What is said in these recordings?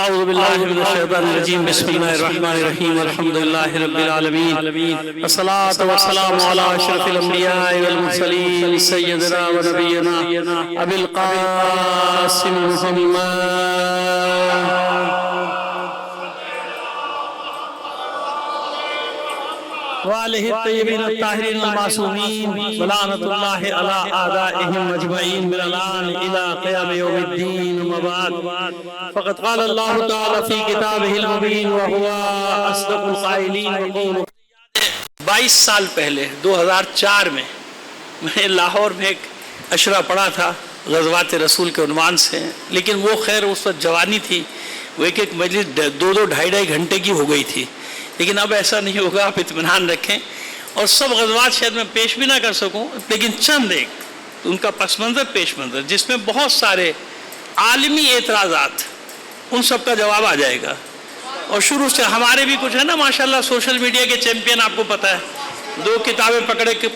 اعوذ باللہ من الشیطان الرجیم بسم اللہ الرحمن الرحیم الحمدللہ رب العالمین والصلاة والسلام علی اشرف الانبیاء والمرسلین سیدنا و نبینا ابی القاسم محمد وآلہ الطیبین الطاہرین المعصومین ولعنۃ اللہ علی اعدائہم اجمعین من الآن الی قیام یوم الدین وبعد فقد قال اللہ تعالی فی کتابہ المبین وہو اصدق القائلین وقول 22 سال پہلے 2004 میں لاہور میں ایک اشرہ پڑھا تھا غزوات رسول کے عنوان سے، لیکن وہ خیر اس وقت جوانی تھی، وہ ایک مجلس 2-2 گھنٹے کی ہو گئی تھی، لیکن اب ایسا نہیں ہوگا، آپ اطمینان رکھیں۔ اور سب غزوات شاید میں پیش بھی نہ کر سکوں، لیکن چند ایک ان کا پس منظر پیش منظر جس میں بہت سارے عالمی اعتراضات، ان سب کا جواب آ جائے گا۔ اور شروع سے ہمارے بھی کچھ ہے نا ماشاءاللہ سوشل میڈیا کے چیمپئن، آپ کو پتہ ہے، 2 کتابیں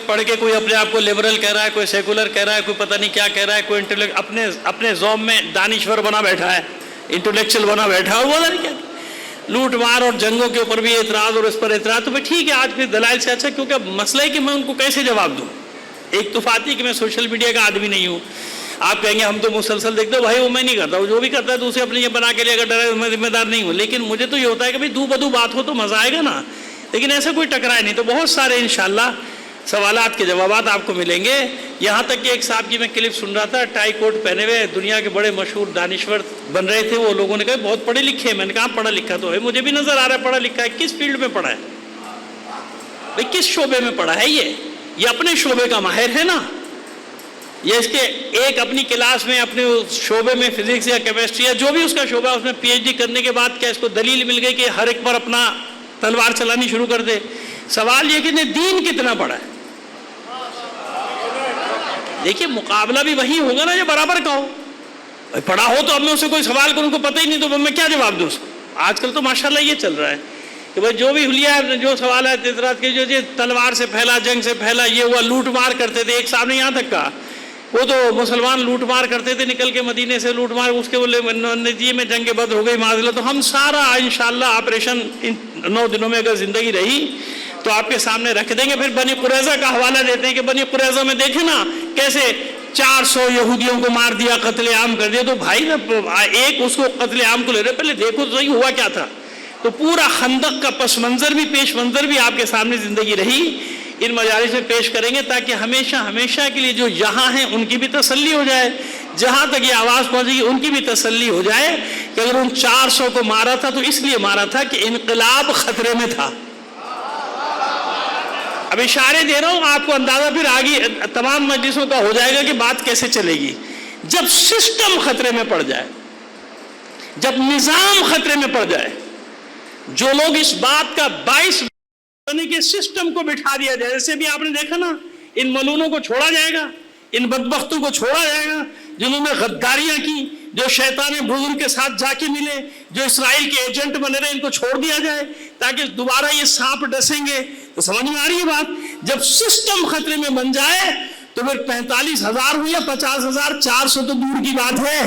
پڑھ کے کوئی اپنے آپ کو لبرل کہہ رہا ہے، کوئی سیکولر کہہ رہا ہے، کوئی پتہ نہیں کیا کہہ رہا ہے، کوئی اپنے ذوم میں دانشور بنا بیٹھا ہے، انٹلیکچل بنا بیٹھا ہے، وہ پتہ نہیں کیا لوٹ مار اور جنگوں کے اوپر بھی اعتراض اور اس پر اعتراض۔ تو ٹھیک ہے، آج پھر دلائل سے اچھا، کیونکہ اب مسئلہ ہے کہ میں ان کو کیسے جواب دوں۔ ایک تو فاتی کہ میں سوشل میڈیا کا آدمی نہیں ہوں، آپ کہیں گے ہم تو مسلسل دیکھتے ہو، بھائی وہ میں نہیں کرتا، وہ جو بھی کرتا ہے تو اسے اپنے یہ بنا کے لے اگر ڈرے میں ذمہ دار نہیں ہوں، لیکن مجھے تو یہ ہوتا ہے کہ دو بدو بات ہو تو مزہ آئے گا نا، لیکن ایسا کوئی ٹکرائے نہیں۔ تو بہت سارے انشاءاللہ سوالات کے جوابات آپ کو ملیں گے، یہاں تک کہ ایک صاحب کی میں کلپ سن رہا تھا، ٹائی کوٹ پہنے ہوئے، دنیا کے بڑے مشہور دانشور بن رہے تھے، وہ لوگوں نے کہا بہت پڑھے لکھے ہیں، میں نے کہا پڑھا لکھا تو ہے، مجھے بھی نظر آ رہا ہے پڑھا لکھا ہے، کس فیلڈ میں پڑھا ہے بھئی، کس شعبے میں پڑھا ہے؟ یہ اپنے شعبے کا ماہر ہے نا، یہ اس کے ایک اپنی کلاس میں اپنے شعبے میں فزکس یا کیمسٹری یا جو بھی اس کا شعبہ ہے اس میں پی ایچ ڈی کرنے کے بعد کیا اس کو دلیل مل گئی کہ ہر ایک پر اپنا تلوار چلانی شروع کر دے؟ سوال یہ کہ دین کتنا پڑھا ہے؟ دیکھیے مقابلہ بھی وہی ہوگا نا جو برابر کا ہو، پڑھا ہو تو اب میں اسے کوئی سوال کروں کو پتہ ہی نہیں تو میں کیا جواب دوں اس کو۔ آج کل تو ماشاءاللہ یہ چل رہا ہے کہ بھائی جو بھی حلیہ ہے، جو سوال ہے اعتراض کے، جو تلوار سے پھیلا، جنگ سے پھیلا، یہ ہوا، لوٹ مار کرتے تھے، ایک صاحب نے یہاں تک کہا وہ تو مسلمان لوٹ مار کرتے تھے، نکل کے مدینے سے لوٹ مار، اس کے نتیجے میں جنگ بدر ہو گئی معاذاللہ۔ تو ہم سارا انشاءاللہ آپریشن ان 9 دنوں میں اگر زندگی رہی تو آپ کے سامنے رکھ دیں گے۔ پھر بنی قریظہ کا حوالہ دیتے ہیں کہ بنی قریظہ میں دیکھیں نا کیسے 400 یہودیوں کو مار دیا، قتل عام کر دیا۔ تو بھائی ایک اس کو قتل عام کو لے رہے، پہلے دیکھو تو صحیح ہوا کیا تھا۔ تو پورا خندق کا پس منظر بھی، پیش منظر بھی آپ کے سامنے زندگی رہی، ان مجالس میں پیش کریں گے تاکہ ہمیشہ کے لیے جو یہاں ہیں ان کی بھی تسلی ہو جائے، جہاں تک یہ آواز پہنچے گی ان کی بھی تسلی ہو جائے کہ اگر ان 400 کو مارا تھا تو اس لیے مارا تھا کہ انقلاب خطرے میں تھا۔ اب اشارے دے رہا ہوں، آپ کو اندازہ پھر آگے تمام مجلسوں کا ہو جائے گا کہ بات کیسے چلے گی۔ جب سسٹم خطرے میں پڑ جائے، جب نظام خطرے میں پڑ جائے، جو لوگ اس بات کا باعث بنے کہ سسٹم کو بٹھا دیا جائے، جیسے بھی آپ نے دیکھا نا، ان ملونوں کو چھوڑا جائے گا، ان بدبختوں کو چھوڑا جائے گا جنہوں نے غداریاں کی، جو شیطان بزرگ کے ساتھ جا کے ملے، جو اسرائیل کے ایجنٹ بنے رہے، ان کو چھوڑ دیا جائے تاکہ دوبارہ یہ سانپ ڈسیں گے۔ تو سمجھ میں آ رہی ہے بات؟ جب سسٹم خطرے میں بن جائے تو پھر 45,000 ہو یا 50,000، 400 تو دور کی بات ہے۔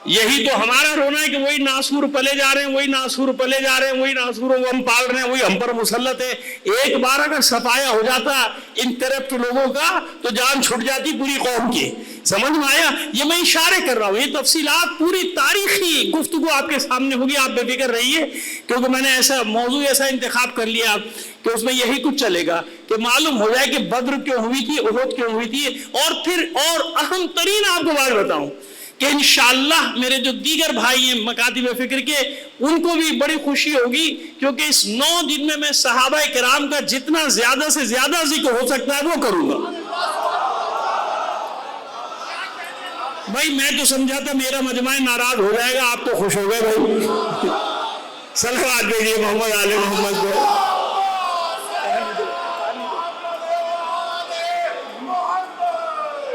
یہی تو ہمارا رونا ہے کہ وہی ناسور پلے جا رہے ہیں، وہی ناسور پلے جا رہے ہیں، وہی ناسوروں کو ہم پال رہے ہیں، وہی ہم پر مسلط ہے۔ ایک بار اگر صفایا ہو جاتا ان کرپٹ لوگوں کا تو جان چھٹ جاتی پوری قوم کی۔ سمجھ میں آیا؟ یہ میں اشارے کر رہا ہوں، یہ تفصیلات پوری تاریخی گفتگو آپ کے سامنے ہوگی، آپ بے فکر رہیے، کیونکہ میں نے ایسا موضوع ایسا انتخاب کر لیا کہ اس میں یہی کچھ چلے گا کہ معلوم ہو جائے کہ بدر کیوں ہوئی تھی، احد کیوں ہوئی تھی، اور پھر اور اہم ترین آپ کو بات بتاؤں کہ انشاءاللہ میرے جو دیگر بھائی ہیں مکاتب فکر کے، ان کو بھی بڑی خوشی ہوگی، کیونکہ اس 9 دن میں صحابہ کرام کا جتنا زیادہ سے زیادہ ذکر ہو سکتا ہے وہ کروں گا۔ بھائی میں تو سمجھا تھا میرا مجمع ناراض ہو جائے گا، آپ تو خوش ہو گئے بھائی۔ صلوات بھیجیے محمد آل محمد کو۔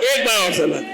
ایک بار اور صلوات۔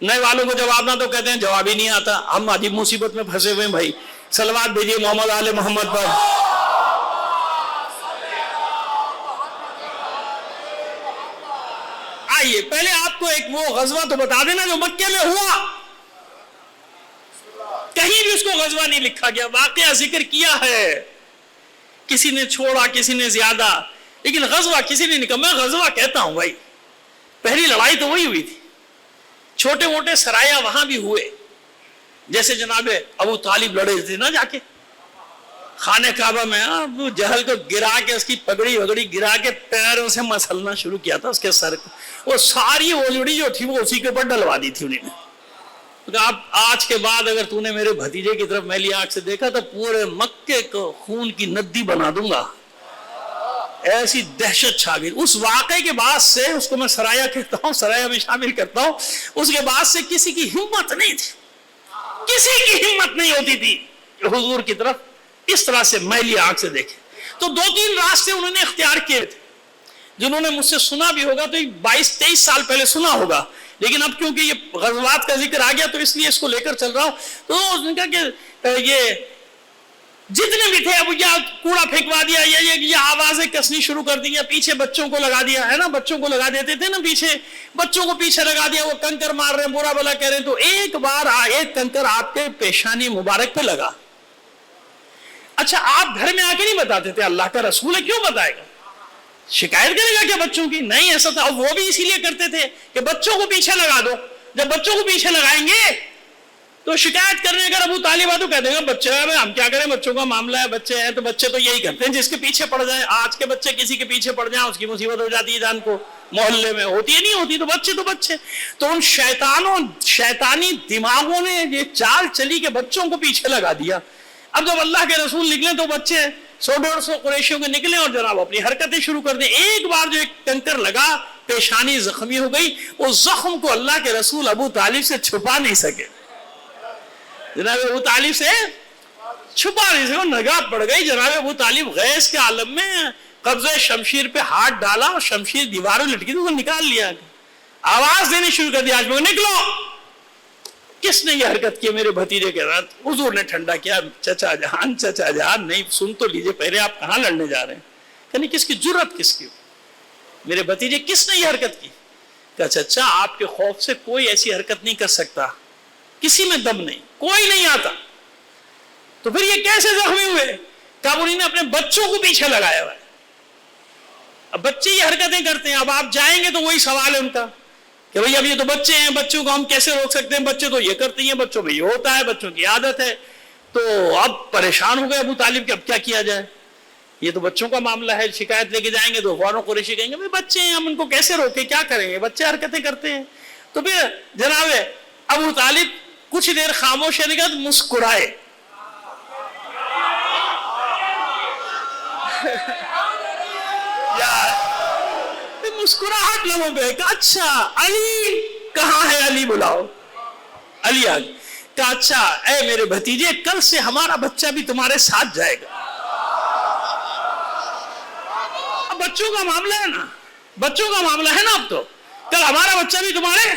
نئے والوں کو جواب نہ تو کہتے ہیں جواب ہی نہیں آتا. ہم عجیب مصیبت میں پھنسے ہوئے ہیں بھائی. صلوات بھیجیے محمد آل محمد پر. آئیے پہلے آپ کو ایک وہ غزوہ تو بتا دینا جو مکے میں ہوا. کہیں بھی اس کو غزوہ نہیں لکھا گیا, واقعہ ذکر کیا ہے, کسی نے چھوڑا کسی نے زیادہ, لیکن غزوہ کسی نے نہیں کہا. میں غزوہ کہتا ہوں بھائی, پہلی لڑائی تو وہی ہوئی تھی. چھوٹے موٹے سرایا وہاں بھی ہوئے, جیسے جناب ابو طالب لڑے تھے نا جا کے خانہ کعبہ میں, ابو جہل کو گرا کے اس کی پگڑی وگڑی گرا کے پیروں سے مسلنا شروع کیا تھا اس کے سر کو. وہ ساری اوجڑی جو تھی وہ اسی کے اوپر ڈلوا دی تھی انہوں نے. اب آج کے بعد اگر تو نے میرے بھتیجے کی طرف میلی آنکھ سے دیکھا تو پورے مکے کو خون کی ندی بنا دوں گا. ایسی دہشت چھا گئی. اس واقعے کے بعد سے, اس کو میں سرایا کہتا ہوں, سرایا میں شامل کرتا ہوں, اس کے بعد سے کسی کی ہمت نہیں تھی, کسی کی ہمت نہیں ہوتی تھی کہ حضور کی طرف اس طرح سے میلی آنکھ سے دیکھے. تو 2-3 راستے انہوں نے اختیار کیے تھے, جنہوں نے مجھ سے سنا بھی ہوگا تو 22-23 سال پہلے سنا ہوگا, لیکن اب کیونکہ یہ غزوات کا ذکر آ گیا تو اس لیے اس کو لے کر چل رہا ہوں. تو اس نے کہا کہ یہ جتنے بھی تھے, اب یا کوڑا پھینکوا دیا, یہ آوازیں کسنی شروع کر دی, یا پیچھے بچوں کو لگا دیا ہے نا, بچوں کو لگا دیتے تھے نا پیچھے, بچوں کو پیچھے لگا دیا, وہ کنکر مار رہے ہیں, برا بلا کہہ رہے ہیں. تو ایک بار ایک کنکر آپ کے پیشانی مبارک پہ لگا. اچھا آپ گھر میں آ کے نہیں بتاتے تھے, اللہ کا رسول ہے کیوں بتائے گا, شکایت کرے گا کیا بچوں کی؟ نہیں ایسا تھا. وہ بھی اسی لیے کرتے تھے کہ بچوں کو پیچھے لگا دو, جب بچوں کو پیچھے لگائیں گے تو شکایت کرنے اگر ابو طالب تو کہہ دیں گے بچے ہم کیا کریں, بچوں کا معاملہ ہے, بچے ہیں تو بچے تو یہی کرتے ہیں جس کے پیچھے پڑ جائیں. آج کے بچے کسی کے پیچھے پڑ جائیں اس کی مصیبت ہو جاتی ہے جان کو, محلے میں ہوتی ہے نہیں ہوتی, تو بچے. تو ان شیطانی دماغوں نے یہ چال چلی کہ بچوں کو پیچھے لگا دیا. اب جب اللہ کے رسول نکلے تو بچے 100-150 قریشیوں کے نکلے اور جناب اپنی حرکتیں شروع کر دیں. ایک بار جو ایک کنکر لگا, پیشانی زخمی ہو گئی. اس زخم کو اللہ کے رسول ابو طالب سے چھپا نہیں سکے, جناب ابو طالب سے چھپا نہیں سکے, نگاہ پڑ گئی. جناب ابو طالب غیظ کے عالم میں قبضہ شمشیر پہ ہاتھ ڈالا اور شمشیر دیواروں لٹکی تو نکال لیا, آواز دینی شروع کر دیا, آج میں نکلو. کس نے یہ حرکت کی میرے بھتیجے کے ساتھ؟ حضور نے ٹھنڈا کیا, چچا جان نہیں سن تو لیجئے پہلے, آپ کہاں لڑنے جا رہے ہیں؟ یعنی کس کی جرأت کس کی, میرے بھتیجے کس نے یہ حرکت کی؟ کہ چچا آپ کے خوف سے کوئی ایسی حرکت نہیں کر سکتا, کسی میں دم نہیں, کوئی نہیں آتا. تو پھر یہ کیسے زخمی ہوئے؟ کہ انہوں نے اپنے بچوں کو پیچھے لگایا ہوا ہے. اب بچے یہ حرکتیں کرتے ہیں, اب آپ جائیں گے تو وہی سوال ہے ان کا کہ بھئی اب یہ تو بچے ہیں, بچوں کو ہم کیسے روک سکتے ہیں, بچے تو یہ کرتے ہیں, بچوں میں یہ ہوتا ہے, بچوں کی عادت ہے. تو اب پریشان ہو گئے ابو طالب کہ اب کیا کیا جائے, یہ تو بچوں کا معاملہ ہے, شکایت لے کے جائیں گے تو فوراً قریشی کہیں گے بچے ہیں, ہم ان کو کیسے روکیں, کیا کریں گے, بچے حرکتیں کرتے ہیں. تو پھر جناب ابو طالب کچھ دیر خاموش رہنے کے بعد مسکرائے. مسکراہٹ لوگوں پہ کہ اچھا علی کہاں ہے, علی بلاؤ. علی آ گیا. کہا اچھا اے میرے بھتیجے, کل سے ہمارا بچہ بھی تمہارے ساتھ جائے گا. اب بچوں کا معاملہ ہے نا, بچوں کا معاملہ ہے نا, اب تو کل ہمارا بچہ بھی تمہارے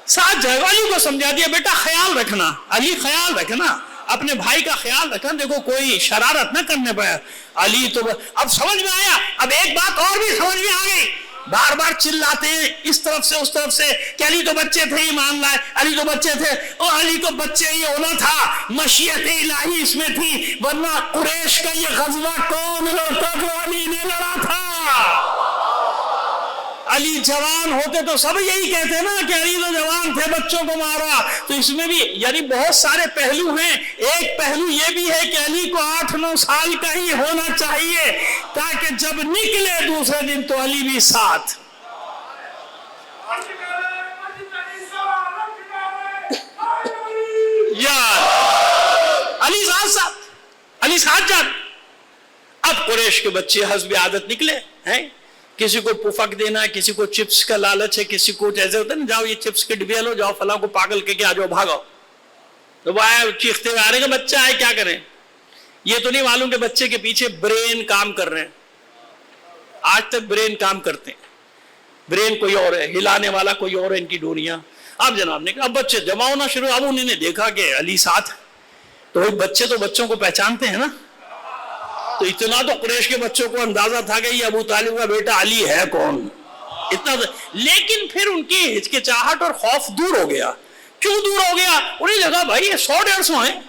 ساتھ جائے گا. علی کو سمجھا دیا بیٹا خیال رکھنا, علی خیال رکھنا, اپنے بھائی کا خیال رکھنا, دیکھو کوئی شرارت نہ کرنے پایا. علی تو اب سمجھ میں آیا. اب ایک بات اور بھی سمجھ میں آ گئی, بار بار چلاتے ہیں اس طرف سے اس طرف سے کہ علی تو بچے تھے, ایمان لائے, علی تو بچے تھے. اور علی کو بچے ہی ہونا تھا, مشیت الہی اس میں تھی, ورنہ قریش کا یہ غزوہ کون لڑتا جو علی نے لڑا تھا. علی جوان ہوتے تو سب یہی کہتے نا کہ علی تو جوان تھے, بچوں کو مارا. تو اس میں بھی یعنی بہت سارے پہلو ہیں. ایک پہلو یہ بھی ہے کہ علی کو 8-9 سال کا ہی ہونا چاہیے تاکہ جب نکلے دوسرے دن تو علی بھی ساتھ. علی ساتھ, علی ساتھ جاتے. اب قریش کے بچے حسب عادت نکلے ہیں, کسی کو پفک دینا, کسی کو چپس کا لالچ ہے, کسی کو جیسے ہوتا ہے نا, جاؤ یہ چپس کے ڈبے لو, جاؤ فلاں کو پاگل کے آ جاؤ بھاگو. تو وہ آئے چیختے ہوئے آ رہے کہ بچہ آئے کیا کریں. یہ تو نہیں معلوم کہ بچے کے پیچھے برین کام کر رہے ہیں. آج تک برین کام کرتے ہیں, برین کوئی اور ہے, ہلانے والا کوئی اور ہے, ان کی ڈوریاں. اب جناب نے کہا اب بچے جمع ہونا شروع. اب انہوں نے دیکھا کہ علی ساتھ, تو بچے تو بچوں کو پہچانتے ہیں نا, تو اتنا تو قریش کے بچوں کو اندازہ تھا کہ یہ ابو طالب کا بیٹا علی ہے کون, اتنا. لیکن پھر ان کی ہچکچاہٹ اور خوف دور ہو گیا. کیوں دور ہو گیا؟ انہیں لگا بھائی یہ 100-150 ہیں,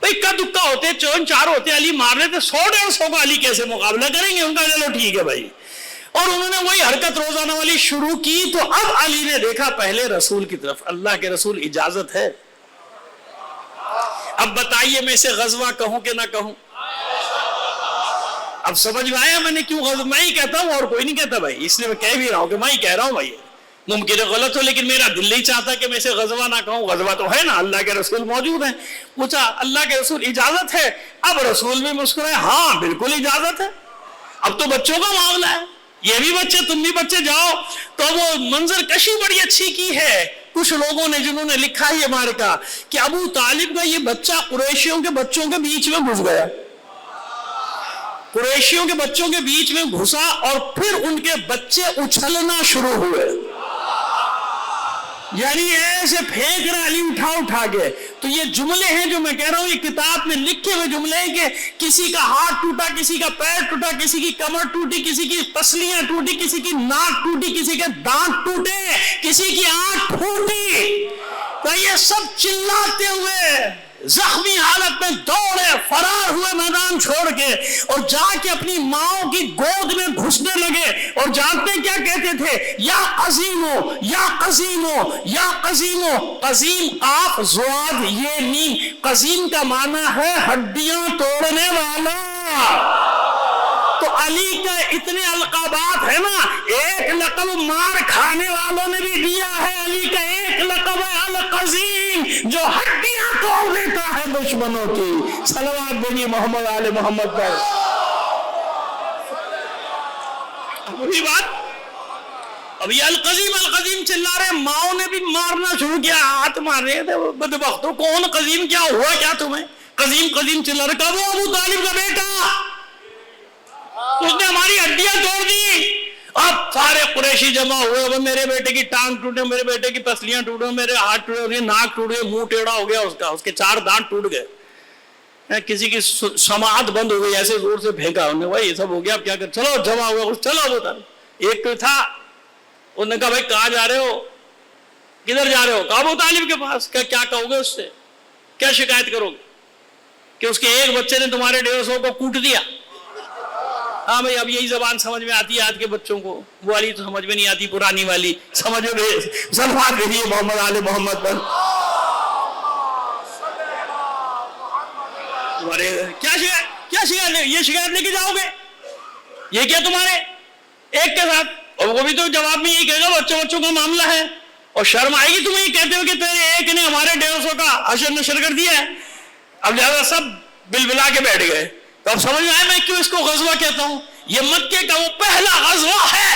بھائی اکا دکا ہوتے, 4 ہوتے, علی مار لیتے, 100-150 کا علی کیسے مقابلہ کریں گے؟ ان کا چلو ٹھیک ہے بھائی. اور انہوں نے وہی حرکت روزانہ والی شروع کی. تو اب علی نے دیکھا پہلے رسول کی طرف, اللہ کے رسول اجازت ہے؟ اب بتائیے میں اسے غزوہ کہوں کہ نہ کہوں؟ اب سمجھ میں آیا میں نے کیوں غزوہ, میں ہی کہتا ہوں اور کوئی نہیں کہتا بھائی, اس لیے میں کہہ بھی رہا ہوں کہ میں ہی کہہ رہا ہوں بھائی. ممکن ہے غلط ہو, لیکن میرا دل نہیں چاہتا کہ میں اسے غزوہ نہ کہوں. غزوہ تو ہے نا, اللہ کے رسول موجود ہیں. پوچھا اللہ کے رسول اجازت ہے؟ اب رسول بھی مسکرائے, ہاں بالکل اجازت ہے. اب تو بچوں کا معاملہ ہے, یہ بھی بچے تم بھی بچے, جاؤ. تو وہ منظر کشی بڑی اچھی کی ہے کچھ لوگوں نے, جنہوں نے لکھا ہے یہ مارکا کہ ابو طالب کا یہ بچہ قریشیوں کے بچوں کے بیچ میں گھس گیا, قریشیوں کے بچوں کے بیچ میں گھسا, اور پھر ان کے بچے اچھلنا شروع ہوئے, یعنی ایسے پھینک رہا علی اٹھا کے. تو یہ جملے ہیں جو میں کہہ رہا ہوں, یہ کتاب میں لکھے ہوئے جملے ہیں کہ کسی کا ہاتھ ٹوٹا, کسی کا پیر ٹوٹا, کسی کی کمر ٹوٹی, کسی کی پسلیاں ٹوٹی, کسی کی ناک ٹوٹی, کسی کے دانت ٹوٹے, کسی کی آنکھ پھوٹی. تو یہ سب چلاتے ہوئے زخمی حالت میں دوڑے, فرار ہوئے میدان چھوڑ کے, اور جا کے اپنی ماں کی گود میں گھسنے لگے. اور جانتے کیا کہتے تھے؟ یا قزیمو, یا قزیمو, یا قزیمو. قزیم قاف زواد یہ نیم, قزیم کا معنی ہے ہڈیاں توڑنے والا. تو علی کا اتنے القابات ہے نا, ایک لقب مار کھانے والوں نے بھی دیا ہے, علی کا ایک لقب ہے القزیم, جو ہڈیاں توڑ دیتا ہے دشمنوں کی. صلوات بنی محمد آل محمد پر. وہی بات, اب یہ القزیم چلا رہے, ماؤں نے بھی مارنا شروع کیا, ہاتھ مار رہے تھے بدبختوں. کون قزیم, کیا ہوا کیا تمہیں؟ قزیم چلا رہے. کب وہ ابو طالب کا بیٹا, اس نے ہماری ہڈیاں توڑ دی. اب سارے قریشی جمع ہوئے, میرے بیٹے کی ٹانگ ٹوٹے, میرے بیٹے کی پسلیاں ٹوٹے, میرے ہاتھ ٹوٹے, ناک ٹوٹ گئے, منہ ٹیڑھا ہو گیا اس کے 4 دانت ٹوٹ گئے, کسی کی سماعت بند ہو گئی, ایسے زور سے پھینکا انہوں نے, بھائی یہ سب ہو گیا, اب کیا کر, چلو جمع ہوا, چلو بتا. ایک تو تھا, انہوں نے کہا بھائی کہاں جا رہے ہو, کدھر جا رہے ہو؟ کہا ابو طالب کے پاس. کیا کہو گے اس سے, کیا شکایت کرو گے کہ اس کے ایک بچے نے تمہارے 150 کو کوٹ دیا؟ ہاں بھائی اب یہی زبان سمجھ میں آتی ہے آج کے بچوں کو, وہ والی تو سمجھ میں نہیں آتی, پرانی والی سمجھ میں. صلوات بھیجیے محمد آل محمد پر. کیا شکایت, یہ شکایت لے کے جاؤ گے, یہ کیا تمہارے ایک کے ساتھ؟ اور وہ بھی تو جواب میں یہی کہے گا بچوں کا معاملہ ہے, اور شرم آئے گی تمہیں یہ کہتے ہو کہ تیرے ایک نے ہمارے 150 کا حشر نشر کر دیا ہے. اب لہذا سب بلبلا کے بیٹھ گئے. تو اب سمجھ میں آئے میں کیوں اس کو غزوہ کہتا ہوں. یہ مکے کا وہ پہلا غزوہ ہے,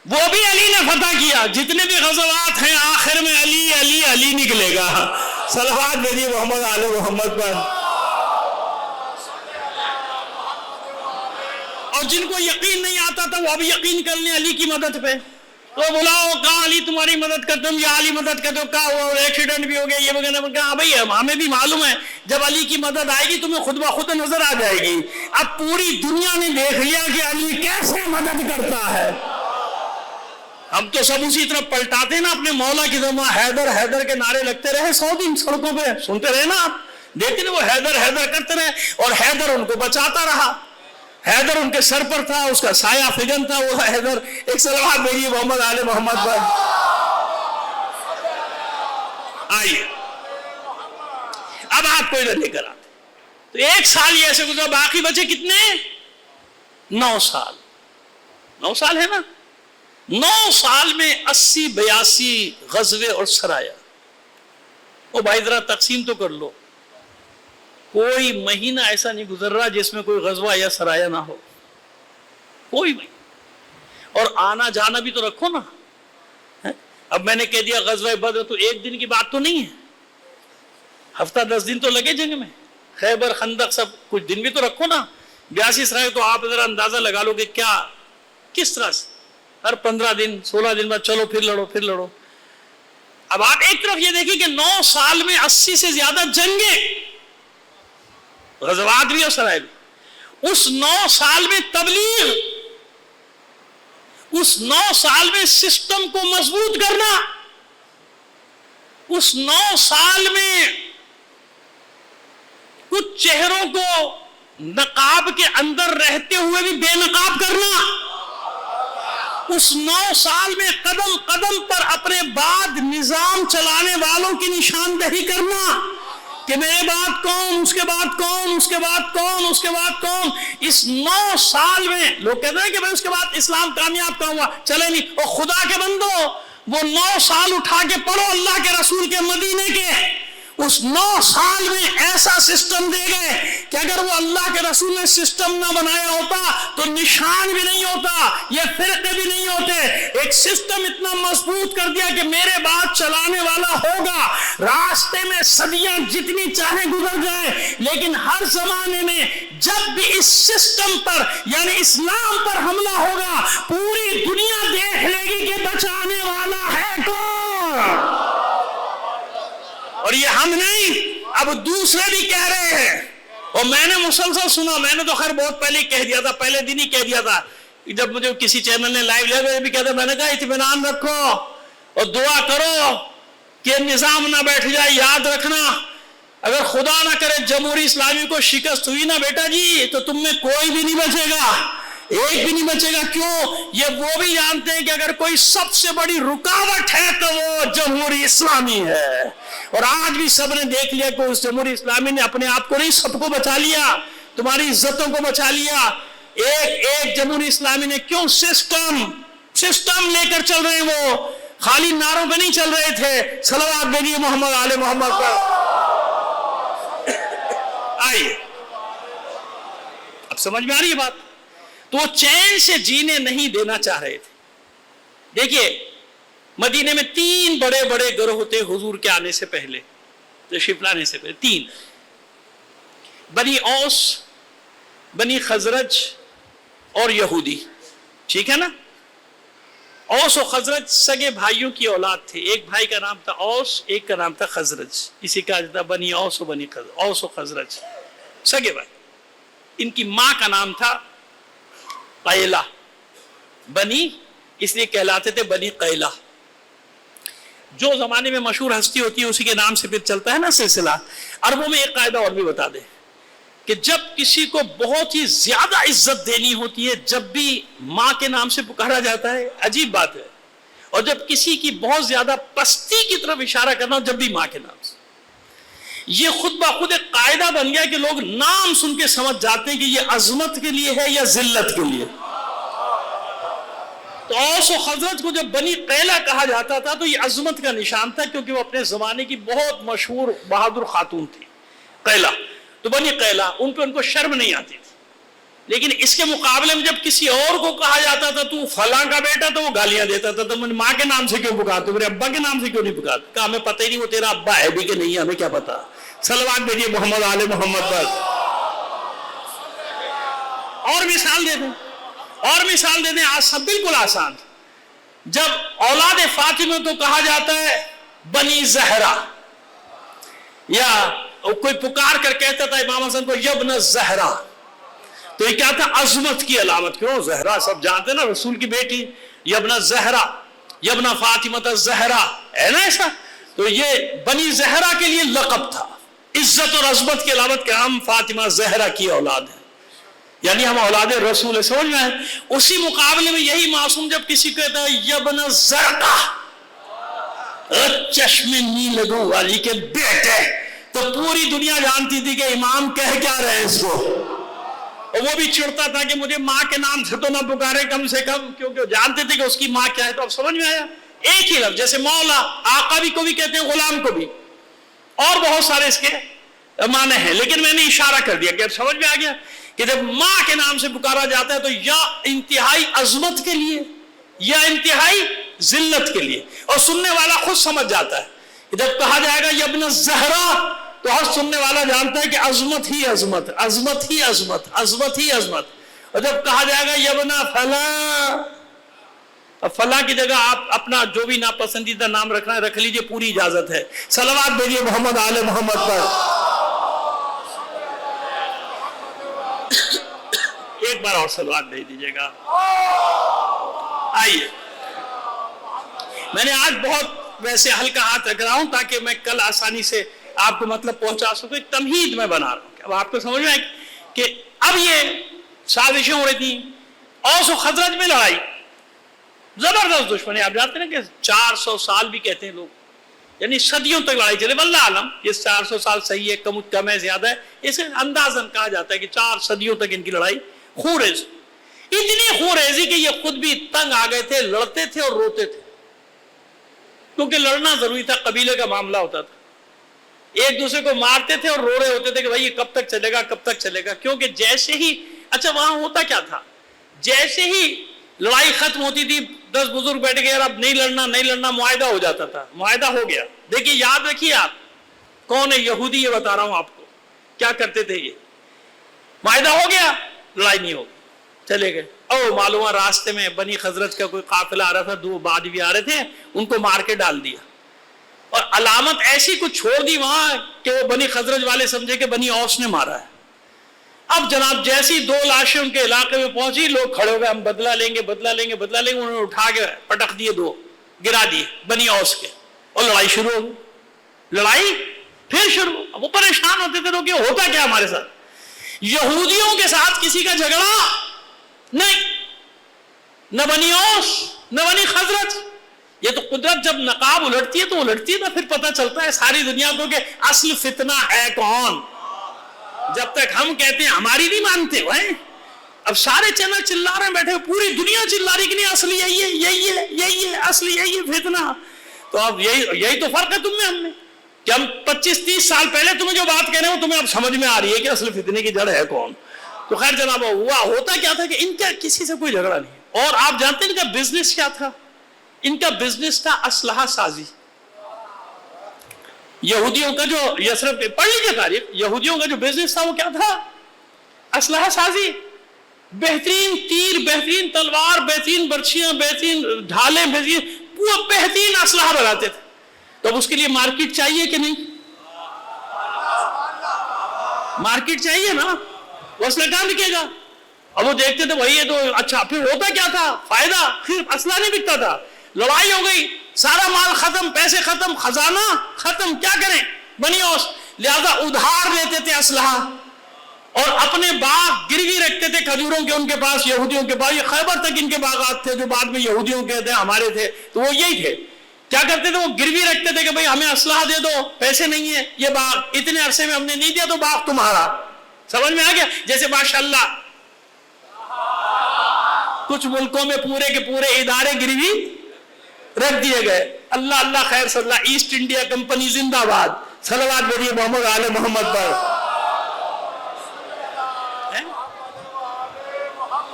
وہ بھی علی نے فتح کیا. جتنے بھی غزوات ہیں آخر میں علی علی علی نکلے گا. صلوات بھیجیے محمد آل محمد پر. اور جن کو یقین نہیں آتا تھا وہ ابھی یقین کر لیں علی کی مدد پہ. تو بلاؤ, کہا علی تمہاری مدد کرتا ہوں, یا علی مدد کرتا ہوں, کہا وہ ایکسیڈنٹ بھی ہو گیا, یہ وغیرہ. کہا بھائی ہمیں بھی معلوم ہے جب علی کی مدد آئے گی تمہیں خود بخود نظر آ جائے گی. اب پوری دنیا نے دیکھ لیا کہ علی کیسے مدد کرتا ہے. ہم تو سب اسی طرح پلٹاتے ہیں نا اپنے مولا کی طرح, حیدر حیدر کے نعرے لگتے رہے 100 دن سڑکوں پہ, سنتے رہے نا آپ, دیکھتے وہ حیدر حیدر کرتے رہے, اور حیدر ان کو بچاتا رہا. حیدر ان کے سر پر تھا, اس کا سایہ فگن تھا وہ حیدر. ایک صلوات بھیجیے محمد آل محمد پر. آئیے اب آپ کو ادھر لے کر آتے. تو 1 سال یہ ایسے گزرا, باقی بچے کتنے؟ 9 سال. 9 سال ہے نا, 9 سال میں 80-82 غزوے اور سرایا. وہ بھائی ذرا تقسیم تو کر لو, کوئی مہینہ ایسا نہیں گزر رہا جس میں کوئی غزوہ یا سرایا نہ ہو, کوئی مہینہ. اور آنا جانا بھی تو رکھو نا. اب میں نے کہہ دیا غزوہ بدر تو 1 دن کی بات تو نہیں ہے, ہفتہ 10 دن تو لگے جنگ میں. خیبر خندق سب کچھ دن بھی تو رکھو نا. 82 سرائے تو آپ ذرا اندازہ لگا لو کہ کیا کس طرح سے ہر 15 دن 16 دن بعد چلو پھر لڑو. اب آپ ایک طرف یہ دیکھیں کہ 9 سال میں 80 سے زیادہ جنگیں، غزوات بھی اور سرائے بھی، اس 9 سال میں تبلیغ، اس 9 سال میں سسٹم کو مضبوط کرنا، اس 9 سال میں کچھ چہروں کو نقاب کے اندر رہتے ہوئے بھی بے نقاب کرنا، اس 9 سال میں قدم قدم پر اپنے بعد نظام چلانے والوں کی نشاندہی کرنا کہ میرے بعد کون، اس کے بعد کون، اس کے بعد کون، اس کے بعد کون۔ اس 9 سال میں لوگ کہتے ہیں کہ بھائی اس کے بعد اسلام کامیاب کہاں ہوا، چلے نہیں، اور خدا کے بندو وہ 9 سال اٹھا کے پڑھو اللہ کے رسول کے مدینے کے، اس 9 سال میں ایسا سسٹم دے گئے کہ اگر وہ اللہ کے رسول نے سسٹم نہ بنایا ہوتا تو نشان بھی نہیں ہوتا، یہ فرقے بھی نہیں ہوتے۔ ایک سسٹم اتنا مضبوط کر دیا کہ میرے بعد چلانے والا ہوگا، راستے میں صدیاں جتنی چاہے گزر جائے، لیکن ہر زمانے میں جب بھی اس سسٹم پر یعنی اسلام پر حملہ ہوگا، پوری دنیا دیکھ لے گی کہ بچانے والا ہے کون۔ اور یہ ہم نہیں، اب دوسرے بھی کہہ رہے ہیں، اور میں نے مسلسل سنا، میں نے تو خیر بہت پہلے کہہ دیا تھا، پہلے دن ہی کہہ دیا تھا، جب مجھے کسی چینل نے لائیو لیا بھی کہتا، میں نے کہا اطمینان رکھو اور دعا کرو کہ نظام نہ بیٹھ جائے۔ یاد رکھنا اگر خدا نہ کرے جمہوری اسلامی کو شکست ہوئی نا بیٹا جی، تو تم میں کوئی بھی نہیں بچے گا، ایک بھی نہیں بچے گا۔ کیوں؟ یہ وہ بھی جانتے ہیں کہ اگر کوئی سب سے بڑی رکاوٹ ہے تو وہ جمہوری اسلامی ہے، اور آج بھی سب نے دیکھ لیا کہ اس جمہوری اسلامی نے اپنے آپ کو نہیں، سب کو بچا لیا، تمہاری عزتوں کو بچا لیا۔ ایک جمہوری اسلامی نے کیوں سسٹم لے کر چل رہے ہیں، وہ خالی نعروں پہ نہیں چل رہے تھے۔ صلوات بھیجیے محمد آل محمد پر۔ آئیے اب سمجھ میں آ رہی ہے بات؟ تو وہ چین سے جینے نہیں دینا چاہ رہے تھے۔ دیکھیے مدینے میں 3 بڑے بڑے گروہ تھے حضور کے آنے سے پہلے، تشریف لانے سے پہلے 3، بنی اوس، بنی خزرج اور یہودی، ٹھیک ہے نا؟ اوس و خزرج سگے بھائیوں کی اولاد تھے، ایک بھائی کا نام تھا اوس، ایک کا نام تھا خزرج، اسی کا تھا بنی اوس و بنی خزرج، اوس و خزرج سگے بھائی۔ ان کی ماں کا نام تھا قیلہ، بنی اس لیے کہلاتے تھے بنی قیلہ۔ جو زمانے میں مشہور ہستی ہوتی ہے اسی کے نام سے پھر چلتا ہے نا سلسلہ۔ عربوں میں ایک قاعدہ اور بھی بتا دیں کہ جب کسی کو بہت ہی زیادہ عزت دینی ہوتی ہے جب بھی ماں کے نام سے پکارا جاتا ہے، عجیب بات ہے، اور جب کسی کی بہت زیادہ پستی کی طرف اشارہ کرنا ہو جب بھی ماں کے نام سے۔ یہ خود بخود ایک قاعدہ بن گیا کہ لوگ نام سن کے سمجھ جاتے ہیں کہ یہ عظمت کے لیے ہے یا ذلت کے لیے۔ تو اوس و خزرج کو جب بنی قیلہ کہا جاتا تھا تو یہ عظمت کا نشان تھا، کیونکہ وہ اپنے زمانے کی بہت مشہور بہادر خاتون تھی قیلہ۔ تو بنی قیلہ ان کو شرم نہیں آتی تھی، لیکن اس کے مقابلے میں جب کسی اور کو کہا جاتا تھا تو فلاں کا بیٹا، تو وہ گالیاں دیتا تھا، تو ماں کے نام سے کیوں پکارتے، میرے ابا کے نام سے کیوں نہیں پکارتے؟ کہا ہمیں پتہ ہی نہیں وہ تیرا ابا ہے بھی کہ نہیں، ہمیں کیا پتا۔ صلوات بھیجیے محمد آل محمد پر۔ اور مثال دے دیں آج سب بالکل آسان۔ جب اولاد فاطمہ تو کہا جاتا ہے بنی زہرا، یا کوئی پکار کر کہتا تھا امام حسن کو یبن زہرا، تو یہ کیا تھا؟ عظمت کی علامت۔ کیوں؟ زہرا سب جانتے نا، رسول کی بیٹی، یبن زہرا، یبن فاطمہ زہرا، ہے نا ایسا؟ تو یہ بنی زہرا کے لیے لقب تھا، عزت اور عظمت کی علامت کہ ہم فاطمہ زہرا کی اولاد ہیں، یعنی ہم اولاد رسول۔ سمجھ میں ہے؟ اسی مقابلے میں یہی معصوم جب کسی کہتا ہے یبن زرقہ، چشم نیلگوں والی کے بیٹے، تو پوری دنیا جانتی تھی کہ امام کہہ کیا رہے اس کو، اور وہ بھی چڑھتا تھا کہ مجھے ماں کے نام سے تو نہ پکارے کم سے کم، کیونکہ جانتے تھے کہ اس کی ماں کیا ہے۔ تو اب سمجھ میں آیا؟ ایک ہی لفظ، جیسے مولا، آقا بھی کو بھی کہتے ہیں، غلام کو بھی، اور بہت سارے اس کے معنی ہیں، لیکن میں نے اشارہ کر دیا کہ اب سمجھ میں آ گیا کہ جب ماں کے نام سے پکارا جاتا ہے تو یا انتہائی عظمت کے لیے یا انتہائی ذلت کے لیے، اور سننے والا خود سمجھ جاتا ہے کہ جب کہا جائے گا یبن زہرا تو ہر سننے والا جانتا ہے کہ عظمت ہی عظمت، عظمت ہی عظمت، عظمت ہی عظمت، اور جب کہا جائے گا یبن فلاں اب فلاں کی جگہ آپ اپنا جو بھی ناپسندیدہ نام رکھنا ہے رکھ لیجئے، پوری اجازت ہے. صلوات بھیجیے محمد آل محمد پر. ایک بار اور صلوات بھیج دیجیے گا. آئیے، میں نے آج بہت ویسے ہلکا ہاتھ رکھ رہا ہوں تاکہ میں کل آسانی سے آپ کو مطلب پہنچا سکوں. ایک تمہید میں بنا رہا ہوں. اب آپ کو سمجھ میں آئے کہ اب یہ سازشیں ہو رہی تھیں، اوس و خزرج میں لڑائی، زبردست دشمنی. آپ جانتے ہیں کہ 400 سال بھی کہتے ہیں لوگ، یعنی صدیوں تک لڑائی چلے. واللہ عالم یہ 400 سال صحیح ہے، کم ہے زیادہ ہے، اسے اندازاً کہا جاتا ہے کہ 4 صدیوں تک ان کی لڑائی خونریز، اتنی خونریزی کہ یہ خود بھی تنگ آ گئے تھے، لڑتے تھے اور روتے تھے، کیونکہ لڑنا ضروری تھا، قبیلے کا معاملہ ہوتا تھا. ایک دوسرے کو مارتے تھے اور رو رہے ہوتے تھے کہ بھائی یہ کب تک چلے گا، کب تک چلے گا. کیونکہ جیسے ہی، اچھا وہاں ہوتا کیا تھا، جیسے ہی لڑائی ختم ہوتی تھی 10 بزرگ بیٹھ گئے یار اب نہیں لڑنا، معاہدہ ہو جاتا تھا. معاہدہ ہو گیا. دیکھیے یاد رکھیے آپ کون ہے یہودی، یہ بتا رہا ہوں آپ کو کیا کرتے تھے. یہ معاہدہ ہو گیا، لڑائی نہیں ہوگی، چلے گئے. او معلوم ہے راستے میں بنی خزرج کا کوئی قافلہ آ رہا تھا، 2 بادشاہ آ رہے تھے، ان کو مار کے ڈال دیا اور علامت ایسی کچھ چھوڑ دی وہاں کہ وہ بنی خزرج والے سمجھے کہ بنی اوس نے مارا ہے. اب جناب جیسی 2 لاشیں ان کے علاقے میں پہنچی، لوگ کھڑے ہو گئے، ہم بدلہ لیں گے. انہوں نے اٹھا کے پٹک دیے، 2 گرا دیے بنی اوس کے، اور لڑائی شروع ہو گئی. لڑائی پھر شروع. اب وہ پریشان ہوتے تھے لوگ کہ ہوتا کیا ہمارے ساتھ. یہودیوں کے ساتھ کسی کا جھگڑا نہیں، نہ بنی اوس نہ بنی خزرج. یہ تو قدرت جب نقاب الٹتی ہے تو الٹتی ہے نا، پھر پتہ چلتا ہے ساری دنیا کو کہ اصل فتنہ ہے کون. جب تک ہم کہتے ہیں ہماری نہیں مانتے بھائی. اب سارے چینل چلا رہے ہیں بیٹھے، پوری دنیا چلا رہی کہ نہیں اصل یہی ہے اصل یہی ہے فتنہ. تو اب یہی تو فرق ہے تم میں ہم میں، کہ ہم 25-30 سال پہلے تمہیں جو بات کہہ رہے ہو تمہیں اب سمجھ میں آ رہی ہے کہ اصل فتنے کی جڑ ہے کون. تو خیر جناب ہوتا کیا تھا کہ ان کا کسی سے کوئی جھگڑا نہیں. اور آپ جانتے ہیں ان کا بزنس کیا تھا؟ ان کا بزنس تھا اسلحہ سازی. یہودیوں کا جو یسرب پڑھ لیجیے تاریخ، یہودیوں کا جو بزنس تھا وہ کیا تھا؟ اسلحہ سازی. بہترین تیر، بہترین تلوار، بہترین برچھیاں، بہترین ڈھالیں، بہترین اسلحہ بناتے تھے. تو اب اس کے لیے مارکیٹ چاہیے کہ نہیں؟ مارکیٹ چاہیے نا، وہ اسلحہ کہاں بکے گا؟ اب وہ دیکھتے تھے وہی ہے تو اچھا. پھر ہوتا کیا تھا؟ فائدہ. پھر اسلحہ نہیں بکتا تھا، لڑائی ہو گئی، سارا مال ختم، پیسے ختم، خزانہ ختم. کیا کریں بنی اوس؟ لہذا ادھار لیتے تھے اسلحہ اور اپنے باغ گروی رکھتے تھے کھجوروں کے ان کے پاس، یہودیوں کے پاس. یہ خیبر تک ان کے باغات تھے جو بعد میں یہودیوں کے تھے، ہمارے تھے. تو وہ یہی تھے. کیا کرتے تھے؟ وہ گروی رکھتے تھے کہ بھئی ہمیں اسلحہ دے دو، پیسے نہیں ہیں، یہ باغ اتنے عرصے میں ہم نے نہیں دیا تو باغ تمہارا. سمجھ میں آ گیا؟ جیسے ماشاءاللہ کچھ ملکوں میں پورے کے پورے ادارے گروی رکھ دیے گئے. اللہ اللہ خیر صلی اللہ. ایسٹ انڈیا کمپنی زندہ باد. صلوات بھیجیے محمد آل محمد پر.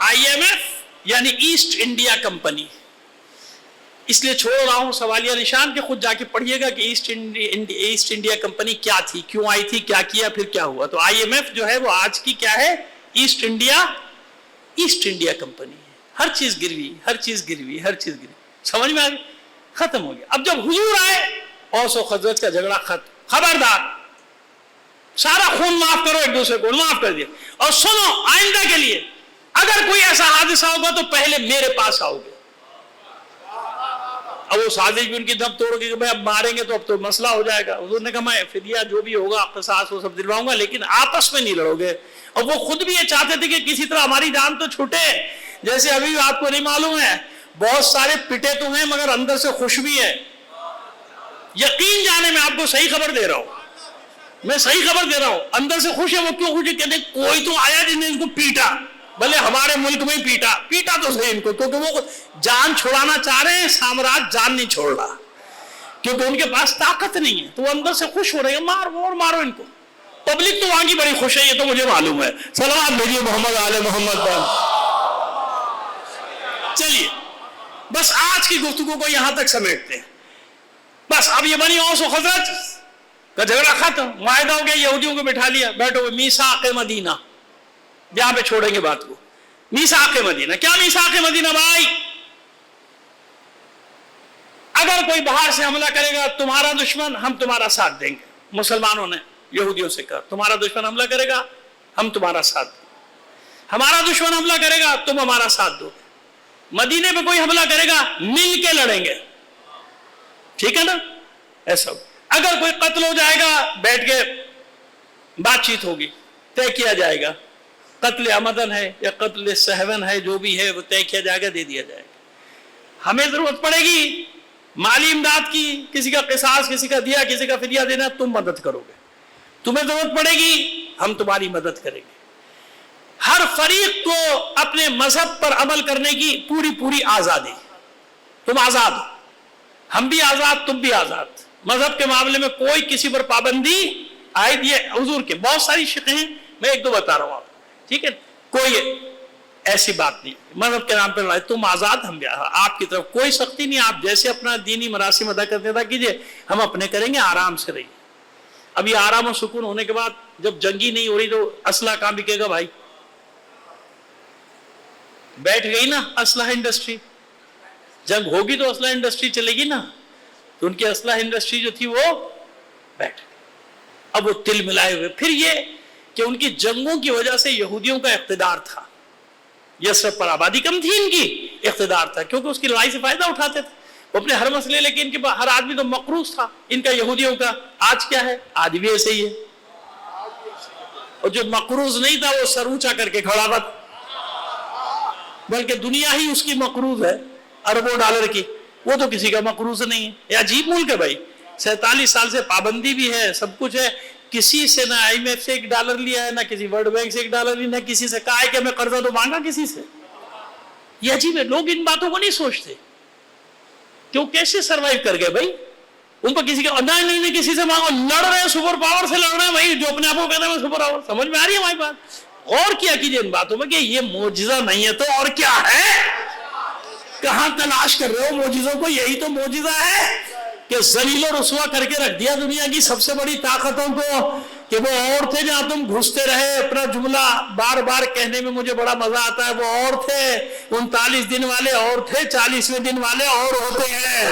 IMF یعنی ایسٹ انڈیا کمپنی. اس لیے چھوڑ رہا ہوں سوالیہ نشان کے، خود جا کے پڑھیے گا کہ ایسٹ انڈیا کمپنی کیا تھی، کیوں آئی تھی، کیا کیا، پھر کیا ہوا. تو IMF جو ہے وہ آج کی کیا ہے؟ ایسٹ انڈیا کمپنی ہے. ہر چیز گروی، ہر چیز گروی، ہر چیز گروی. سمجھ میں آ گئی؟ ختم ہو گیا. اب جب حضور آئے، اوس و خزرج کا جھگڑا ختم. خبردار سارا خون معاف کرو، ایک دوسرے کو معاف کر دیا. اور سنو آئندہ کے لیے اگر کوئی ایسا حادثہ ہوگا تو پہلے میرے پاس آؤ گے. اب وہ سازش بھی ان کی دم توڑ گئی کہ بھائی اب ماریں گے تو اب تو مسئلہ ہو جائے گا. حضور نے کہا میں فدیہ جو بھی ہوگا قصاص وہ سب دلواؤں گا، لیکن آپس میں نہیں لڑو گے. اور وہ خود بھی یہ چاہتے تھے کہ کسی طرح ہماری جان تو چھوٹے. جیسے ابھی آپ کو نہیں معلوم ہے بہت سارے پٹے تو ہیں مگر اندر سے خوش بھی ہے. یقین جانے میں آپ کو صحیح خبر دے رہا ہوں، میں صحیح خبر دے رہا ہوں. اندر سے خوش ہے. وہ کیوں خوش ہے؟ کہتے ہیں کوئی تو آیا جس نے ان کو پیٹا، بھلے ہمارے ملک میں پیٹا تو صحیح ان کو، کیونکہ وہ جان چھوڑانا چاہ رہے ہیں، سامراج جان نہیں چھوڑ رہا کیونکہ ان کے پاس طاقت نہیں ہے. تو وہ اندر سے خوش ہو رہے ہیں، مارو ان کو. پبلک تو وہاں کی بڑی خوش ہے، یہ تو مجھے معلوم ہے. صلوات بھیجیے محمد آل محمد پر. چلیے بس آج کی گفتگو کو یہاں تک سمیٹتے ہیں. بس اب یہ بنی اوس و خزرج کا جھگڑا ختم، معاہدہ ہو گیا، یہودیوں کو بٹھا لیا، بیٹھو میثاق مدینہ. یہاں پہ چھوڑیں گے بات کو. میثاق مدینہ کیا؟ میثاق مدینہ بھائی اگر کوئی باہر سے حملہ کرے گا تمہارا دشمن ہم تمہارا ساتھ دیں گے. مسلمانوں نے یہودیوں سے کہا تمہارا دشمن حملہ کرے گا ہم تمہارا ساتھ دیں گے, ہمارا دشمن حملہ کرے گا تم ہمارا ساتھ دو گے. مدینے پہ کوئی حملہ کرے گا مل کے لڑیں گے, ٹھیک ہے نا. ایسا اگر کوئی قتل ہو جائے گا بیٹھ کے بات چیت ہوگی, طے کیا جائے گا قتل عمدن ہے یا قتل سہون ہے, جو بھی ہے وہ طے کیا جائے گا, دے دیا جائے گا. ہمیں ضرورت پڑے گی مالی امداد کی, کسی کا قصاص, کسی کا دیا, کسی کا فدیہ دینا, تم مدد کرو گے. تمہیں ضرورت پڑے گی ہم تمہاری مدد کریں گے. ہر فریق کو اپنے مذہب پر عمل کرنے کی پوری آزادی. تم آزاد ہو, ہم بھی آزاد, تم بھی آزاد. مذہب کے معاملے میں کوئی کسی پر پابندی عائد, یہ حضور کے بہت ساری شقیں ہیں, میں ایک دو بتا رہا ہوں آپ, ٹھیک ہے. کوئی ایسی بات نہیں, مذہب کے نام پہ لڑائی, تم آزاد ہم بھی, آپ کی طرف کوئی سختی نہیں. آپ جیسے اپنا دینی مراسم ادا کرتے تھا کیجئے, ہم اپنے کریں گے, آرام سے رہیے. اب یہ آرام و سکون ہونے کے بعد جب جنگی نہیں ہو رہی تو اسلحہ کہاں بکے گا بھائی؟ بیٹھ گئی نا اسلحہ انڈسٹری. جنگ ہوگی تو اسلحہ انڈسٹری چلے گی نا, تو ان کی اسلحہ انڈسٹری جو تھی وہ بیٹھ گئی. اب وہ تل ملائے ہوئے. پھر یہ کہ ان کی جنگوں کی وجہ سے یہودیوں کا اقتدار تھا, یثرب پر آبادی کم تھی, ان کی اقتدار تھا, کیونکہ اس کی لڑائی سے فائدہ اٹھاتے تھے وہ اپنے ہر مسئلے. لیکن ان کے ہر آدمی تو مقروض تھا ان کا, یہودیوں کا. آج کیا ہے؟ آج بھی ایسے ہی ہے. اور جو مقروض نہیں تھا وہ سر اونچا کر کے کھڑا تھا, بلکہ دنیا ہی اس کی مقروض ہے اربوں ڈالر کی, وہ تو کسی کا مقروض نہیں ہے. یہ عجیب ملک ہے بھائی. 47 سال سے پابندی بھی ہے, سب کچھ ہے, کسی سے نہ IMF سے $1 لیا ہے, نہ کسی ورلڈ بینک سے $1 لیا, نہ کسی سے کہا ہے کہ میں قرضہ تو مانگا کسی سے. یہ عجیب ہے, لوگ ان باتوں کو نہیں سوچتے کہ وہ کیسے سروائیو کر گئے بھائی. ان پر کسی کا نہیں کسی سے مانگو, لڑ رہے ہیں, سپر پاور سے لڑ رہے ہیں بھائی, جو اپنے آپ کو کہتے ہیں سپر پاور. سمجھ میں آ رہی ہے ہماری بات؟ اور کیا کیجئے ان باتوں میں کہ یہ معجزہ نہیں ہے تو اور کیا ہے؟ کہاں تلاش کر رہے ہو معجزوں کو؟ یہی تو معجزہ ہے کہ ذلیل و رسوا کر کے رکھ دیا دنیا کی سب سے بڑی طاقتوں کو, کہ وہ اور تھے جہاں تم گھستے رہے. اپنا جملہ بار بار کہنے میں مجھے بڑا مزہ آتا ہے, وہ اور تھے 39 دن والے اور تھے, 40ویں دن والے اور ہوتے ہیں.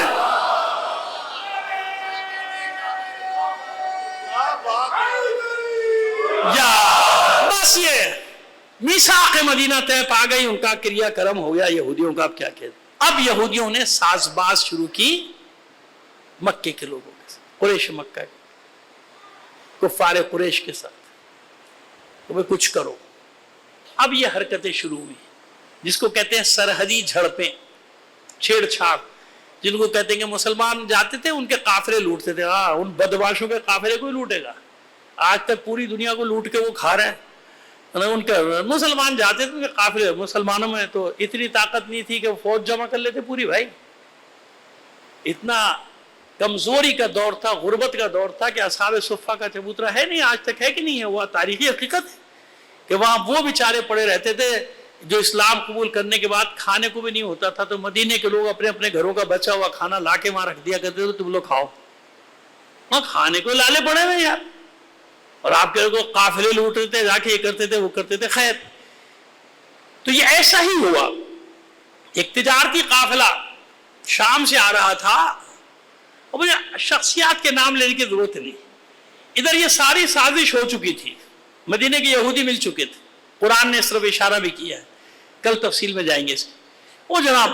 یا بس یہ میثاق مدینہ طے پا گئی, ان کا کریا کرم ہو گیا یہودیوں کا. اب کیا کہتے, اب یہودیوں نے ساز باز شروع کی مکے کے لوگوں کے ساتھ, قریش مکہ کے کفار قریش کے ساتھ, تو کچھ کرو. اب یہ حرکتیں شروع ہوئی جس کو کہتے ہیں سرحدی جھڑپیں, چھیڑ چھاڑ, جن کو کہتے ہیں کہ مسلمان جاتے تھے ان کے قافلے لوٹتے تھے. ہاں, ان بدماشوں کے قافلے کوئی لوٹے گا؟ آج تک پوری دنیا کو لوٹ کے وہ کھا رہے ہیں. ان کے مسلمان جاتے تھے ان کے قافلے, مسلمانوں میں تو اتنی طاقت نہیں تھی کہ وہ فوج جمع کر لیتے پوری بھائی. اتنا کمزوری کا دور تھا, غربت کا دور تھا کہ اصحاب صفہ کا چبوترا ہے نہیں, آج تک ہے کہ نہیں ہے, وہ تاریخی حقیقت ہے کہ وہاں وہ بیچارے پڑے رہتے تھے جو اسلام قبول کرنے کے بعد کھانے کو بھی نہیں ہوتا تھا, تو مدینے کے لوگ اپنے اپنے گھروں کا بچا ہوا کھانا لا کے وہاں رکھ دیا کرتے تھے, تم لوگ کھاؤ. وہاں کھانے کو لالے پڑے ہوئے یار, اور آپ کے لوگ قافلے لوٹ رہے تھے, جا کے یہ کرتے تھے وہ کرتے تھے. خیر, تو یہ ایسا ہی ہوا. ایک تجارتی قافلہ شام سے آ رہا تھا, اور مجھے شخصیات کے نام لینے کی ضرورت نہیں, ادھر یہ ساری سازش ہو چکی تھی, مدینے کے یہودی مل چکے تھے, قرآن نے اس طرف اشارہ بھی کیا ہے, کل تفصیل میں جائیں گے اس کی. وہ جناب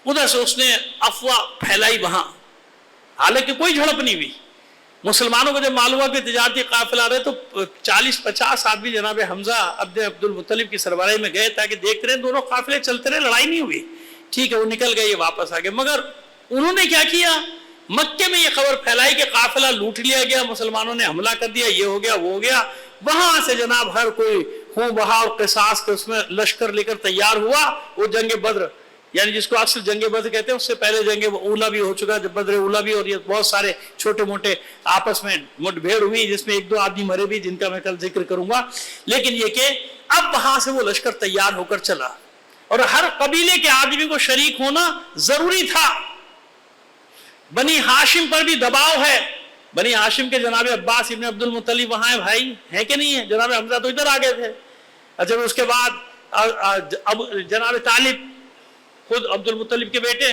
ادھر سے اس نے افواہ پھیلائی وہاں, حالانکہ کوئی جھڑپ نہیں ہوئی. مسلمانوں کو جب معلوم ہوا کہ تجارتی قافلہ آ رہے تو 40-50 آدمی جناب حمزہ ابن عبد المطلب کی سربراہی میں گئے تاکہ دیکھتے رہے, دونوں قافلے چلتے رہے, لڑائی نہیں ہوئی. ٹھیک ہے, وہ نکل گئے, یہ واپس آ گئے. مگر انہوں نے کیا کیا, مکے میں یہ خبر پھیلائی کہ قافلہ لوٹ لیا گیا, مسلمانوں نے حملہ کر دیا, یہ ہو گیا وہ ہو گیا. وہاں سے جناب ہر کوئی خون بہا اور قصاص کے اس میں لشکر لے کر تیار ہوا. وہ جنگ بدر, یعنی جس کو اکثر جنگ بدر کہتے ہیں, اس سے پہلے جنگ اولا بھی ہو چکا, جب بدر اولا بھی, اور یہ بہت سارے چھوٹے موٹے آپس میں مٹ بھیڑ ہوئی جس میں 1-2 آدمی مرے بھی, جن کا میں کل ذکر کروں گا. لیکن یہ کہ اب وہاں سے وہ لشکر تیار ہو کر چلا, اور ہر قبیلے کے آدمی کو شریک ہونا ضروری تھا. بنی ہاشم پر بھی دباؤ ہے, بنی ہاشم کے جناب عباس ابن عبد المطلب وہاں ہیں بھائی, ہیں کہ نہیں ہے؟ جناب حمزہ تو ادھر آ گئے تھے. اچھا, اس کے بعد جناب طالب خود عبد المطلب کے بیٹے,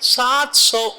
700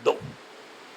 2।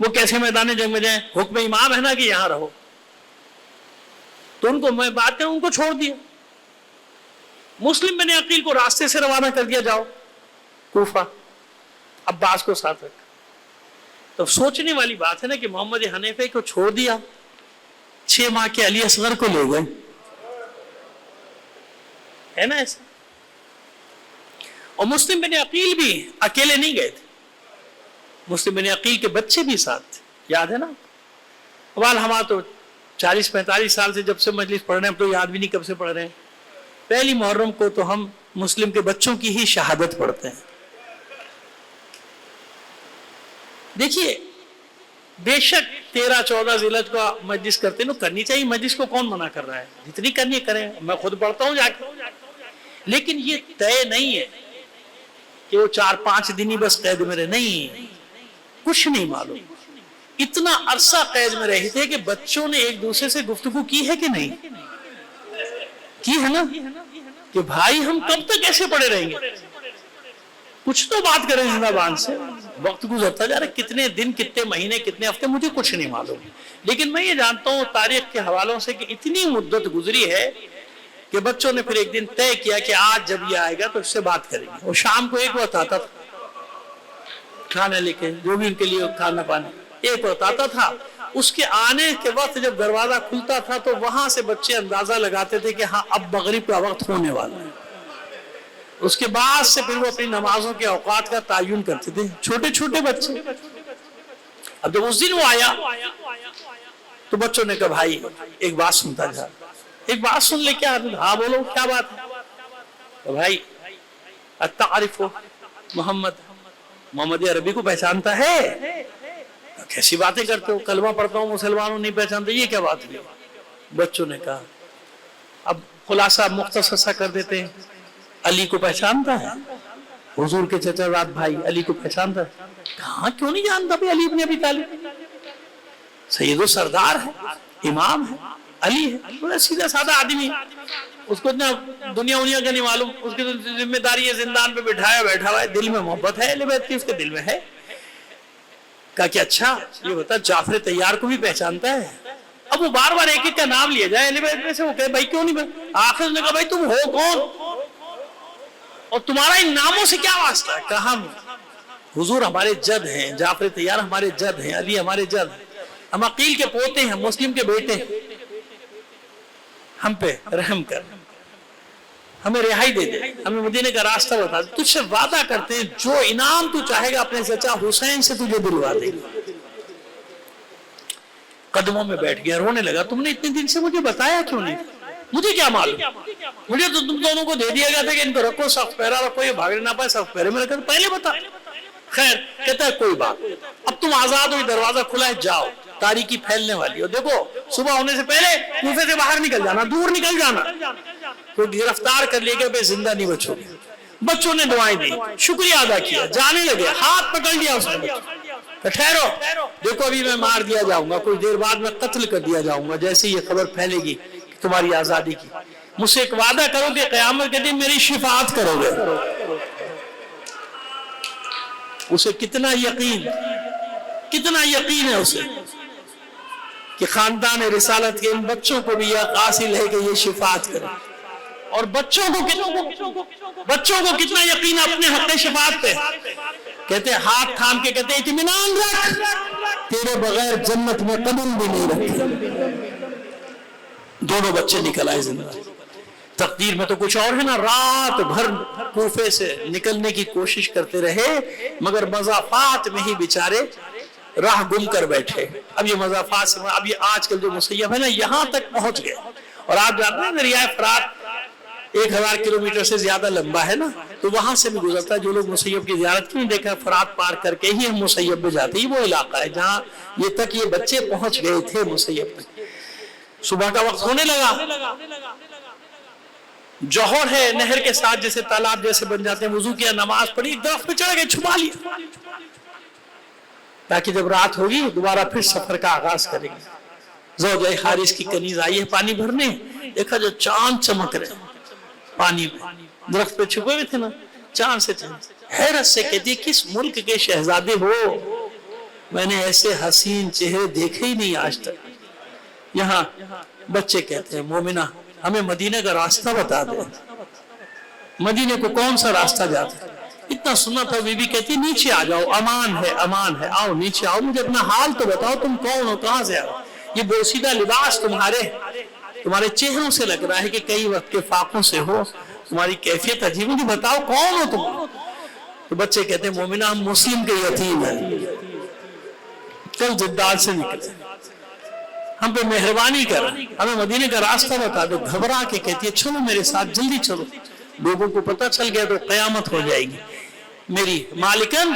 وہ کیسے میدان جنگ میں جائیں؟ حکم امام ہے نا کہ یہاں رہو. تو ان کو میں بات کروں، ان کو چھوڑ دیا. مسلم بن عقیل کو راستے سے روانہ کر دیا، جاؤ کوفہ، عباس کو ساتھ رکھا. تو سوچنے والی بات ہے نا کہ محمد حنیفہ کو چھوڑ دیا، 6 ماہ کے علی اصغر کو لے گئے، ہے نا ایسا. اور مسلم بن عقیل بھی اکیلے نہیں گئے تھے، مسلم بن عقیل کے بچے بھی ساتھ تھے، یاد ہے نا. ہمارا تو 40-45 سال سے جب سے مجلس پڑھ رہے ہیں، اب تو یاد بھی نہیں کب سے پڑھ رہے ہیں. پہلی محرم کو تو ہم مسلم کے بچوں کی ہی شہادت پڑھتے ہیں. دیکھیے بے شک 13-14 ذی الحجہ کا مجلس کرتے ہیں، کرنی چاہیے، مجلس کو کون منع کر رہا ہے، جتنی کرنی کریں، میں خود پڑھتا ہوں جا کے. لیکن یہ طے نہیں ہے کہ وہ 4-5 دن ہی بس قید میں رہے، نہیں، کچھ نہیں معلوم. اتنا عرصہ قید میں رہے تھے کہ بچوں نے ایک دوسرے سے گفتگو کی ہے کہ نہیں کی ہے نا، کہ بھائی ہم کب تک ایسے پڑے رہیں گے، کچھ تو بات کریں زندہ سے. وقت گزرتا جا رہا ہے، کتنے دن، کتنے مہینے، کتنے ہفتے، مجھے کچھ نہیں معلوم. لیکن میں یہ جانتا ہوں تاریخ کے حوالوں سے کہ اتنی مدت گزری ہے کہ بچوں نے پھر ایک دن طے کیا کہ آج جب یہ آئے گا تو اس سے بات کریں گے. اور شام کو ایک وقت آتا تھا کھانا لے کے، جو بھی ان کے لیے کھانا پانا، ایک وقت آتا تھا. اس کے آنے کے وقت جب دروازہ کھلتا تھا تو وہاں سے بچے اندازہ لگاتے تھے کہ ہاں اب مغرب کا وقت ہونے والا ہے. اس کے بعد سے پھر وہ اپنی نمازوں کے اوقات کا تعین کرتے تھے، چھوٹے چھوٹے بچے. اب جب اس دن وہ آیا تو بچوں نے کہا بھائی ایک بات سنتا جا، ایک بات سن لے. کیا؟ ہاں بولو، کیا بات ہے؟ تو بھائی اتعرف محمد عربی کو پہچانتا ہے؟ کیسی باتیں کرتے ہو، کلمہ پڑھتا ہوں مسلمانوں نہیں پہچانتے، یہ کیا بات ہے؟ بچوں نے کہا، اب خلاصہ مختصر سا کر دیتے ہیں، علی کو پہچانتا ہے؟ حضور کے چچا زاد بھائی علی کو پہچانتا ہے؟ کہاں، کیوں نہیں جانتا بھائی، علی ابن ابی طالب سید و سردار ہے، امام ہے، علی ہے، بڑا سیدھا سادہ آدمی، اس کو اتنا دنیا کا نہیں معلوم. اس کی ذمہ داری ہے زندان پہ بٹھایا بیٹھا ہوا ہے، دل میں محبت ہے اہل بیت کی، اس کے دل میں ہے. کہا کہ اچھا یہ بتا جعفر طیار کو بھی پہچانتا ہے؟ اب وہ بار بار ایک ایک کا نام لیا جائے اہل بیت میں سے، وہ کہے بھائی کیوں نہیں. آخر نے کہا بھائی تم ہو کون اور تمہارا ان ناموں سے کیا واسطہ ہے؟ کہا ہم حضور ہمارے جد ہیں، جعفر طیار ہمارے جد ہیں، علی ہمارے جد ہیں، ہم عقیل کے پوتے ہیں، مسلم کے بیٹے ہیں، ہم پہ رحم کر، ہمیں رہائی دے دے، ہمیں مدینے کا راستہ بتا دے. تجھ سے وعدہ کرتے ہیں جو انعام تو چاہے گا اپنے چچا حسین سے تجھے دلوا دے گا. قدموں میں بیٹھ گیا، رونے لگا. تم نے اتنے دن سے مجھے بتایا کیوں نہیں؟ مجھے کیا معلوم، مجھے تو تم دونوں کو دے دیا گیا تھا کہ ان کو رکھو، سخت پہرا رکھو، یہ بھاگنے نہ پائے، سخت پہرے میں رکھو، پہلے بتا. خیر کہتا ہے کوئی بات، اب تم آزاد ہو، دروازہ کھلا ہے، جاؤ، تاریکی پھیلنے والی. اور دیکھو صبح ہونے سے پہلے کوفے سے باہر نکل جانا، دور نکل جانا، کوئی گرفتار کر لے گا، بے زندہ نہیں بچو گے. بچوں نے دعائیں دی، شکریہ ادا کیا، جانے لگے، ہاتھ پکڑ لیا اس نے. ٹھہرو، دیکھو ابھی میں مار دیا جاؤں گا، کچھ دیر بعد میں قتل کر دیا جاؤں گا جیسے یہ خبر پھیلے گی کہ تمہاری آزادی کی. مجھ سے ایک وعدہ کرو کہ قیامت کے دن میری شفاعت کرو گے. اسے کتنا یقین ہے اسے کہ خاندان رسالت کے ان بچوں کو بھی یہ حاصل ہے کہ یہ شفاعت کرے. اور بچوں کو کتنا یقین اپنے حق شفاعت پہ. کہتے ہیں ہاتھ تھام کے کہتے ہیں اطمینان رکھ، تیرے بغیر جنت میں قدم بھی نہیں رکھے. دونوں بچے نکل آئے زندہ. تقدیر میں تو کچھ اور ہے نا. رات بھر کوفے سے نکلنے کی کوشش کرتے رہے مگر مضافات میں ہی بیچارے راہ گم کر بیٹھے. اب یہ مضافات سے اب یہ آج کل جو مسیب ہے نا یہاں تک پہنچ گئے. اور آپ جانتے ہیں دریائے فرات 1000 کلومیٹر سے زیادہ لمبا ہے نا، تو وہاں سے بھی گزرتا ہے. جو لوگ مسیب کی زیارت کیوں دیکھا، فرات پار کر کے ہی ہم مسیب میں جاتے. وہ علاقہ ہے جہاں یہ تک یہ بچے پہنچ گئے تھے مسیب تک. صبح کا وقت ہونے لگا، جوہر ہے نہر کے ساتھ جیسے تالاب جیسے بن جاتے ہیں. وضو کیا، نماز پڑھی، درخت پہ چڑھ گئے، چھپا لیا تاکہ جب رات ہوگی دوبارہ پھر سفر کا آغاز کریں گے. زوجہ حارث کی کنیز آئی ہے پانی بھرنے، دیکھا جو چاند چمک رہے پانی میں، درخت پہ چھپے ہوئے تھے نا، چاند سے چاند. حیرت سے کہتی ہے کس ملک کے شہزادے ہو؟ میں نے ایسے حسین چہرے دیکھے ہی نہیں آج تک. یہاں بچے کہتے ہیں مومنہ ہمیں مدینہ کا راستہ بتا دے, مدینے کو کون سا راستہ جاتا ہے. اتنا سنا تھا, بی بی کہتی نیچے آ جاؤ, امان ہے, آؤ نیچے آؤ, مجھے اپنا حال تو بتاؤ, تم کون ہو, کہاں سے آؤ, یہ بوسیدہ لباس تمہارے چہروں سے لگ رہا ہے کہ کئی وقت کے فاقوں سے ہو, تمہاری کیفیت عجیب, مجھے بتاؤ کون ہو تم. تو بچے کہتے ہیں مومنہ ہم مسلم کے یتیم ہیں, کل جدال سے نکلے, ہم پہ مہربانی کر, ہمیں مدینے کا راستہ بتا دو. گھبرا کے کہتی ہے چلو میرے ساتھ, جلدی چلو, لوگوں کو پتہ چل گیا تو قیامت ہو جائے گی. میری مالکن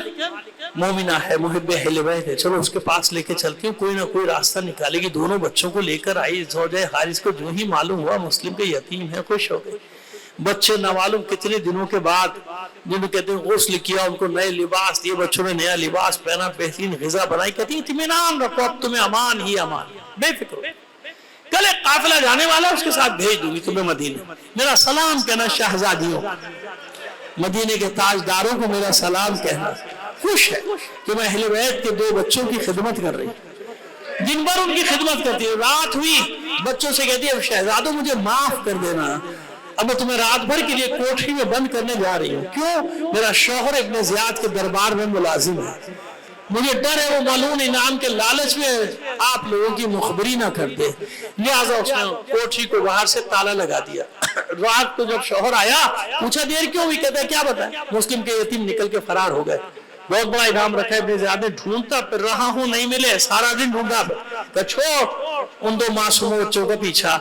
مومنہ ہے, محب اہل بیت ہے, چلو اس کے پاس لے کے چلتی ہوں, کوئی نہ کوئی راستہ نکالے گی. دونوں بچوں کو لے کر آئی. زوجہ حارث کو جو ہی معلوم ہوا مسلم کے یتیم ہے, خوش ہو گئے. بچے نہ معلوم کتنے دنوں کے بعد, جنہوں کہتے ہیں غسل کیا, ان کو نئے لباس دیے, بچوں نے نیا لباس پہنا, بہترین غذا بنائی, کہتی ہیں اطمینان رکھو, اب تمہیں امان ہی امان, بے فکر ہو, کل ایک قافلہ جانے والا اس کے ساتھ بھیج دوں گی تمہیں مدینے, میرا سلام کہنا شہزادیوں, مدینے کے تاجداروں کو میرا سلام کہنا. خوش ہے کہ میں اہل بیت کے 2 بچوں کی خدمت کر رہی ہوں, دن بھر ان کی خدمت کرتی ہے. رات ہوئی بچوں سے کہتی ہے شہزادوں مجھے معاف کر دینا, اب میں تمہیں رات بھر کے لیے کوٹھی میں بند کرنے جا رہی ہوں. کیوں؟ میرا شوہر ابن زیاد کے دربار میں ملازم ہے, مجھے ڈر ہے وہ ملعون انعام کے لالچ میں آپ لوگوں کی مخبری نہ کر دے, لہٰذا اس نے کوٹھی کو باہر سے تالا لگا دیا. رات کو جب شوہر آیا پوچھا دیر کیوں ہوئی, کہتا ہے کیا بتائیں, مسلم کے یتیم نکل کے فرار ہو گئے. بہت بڑا انعام رکھا ہے ابن زیاد نے, ڈھونڈتا پھر رہا ہوں نہیں ملے, سارا دن ڈھونڈا, کہ چھوڑ ان 2 معصوم بچوں کا پیچھا,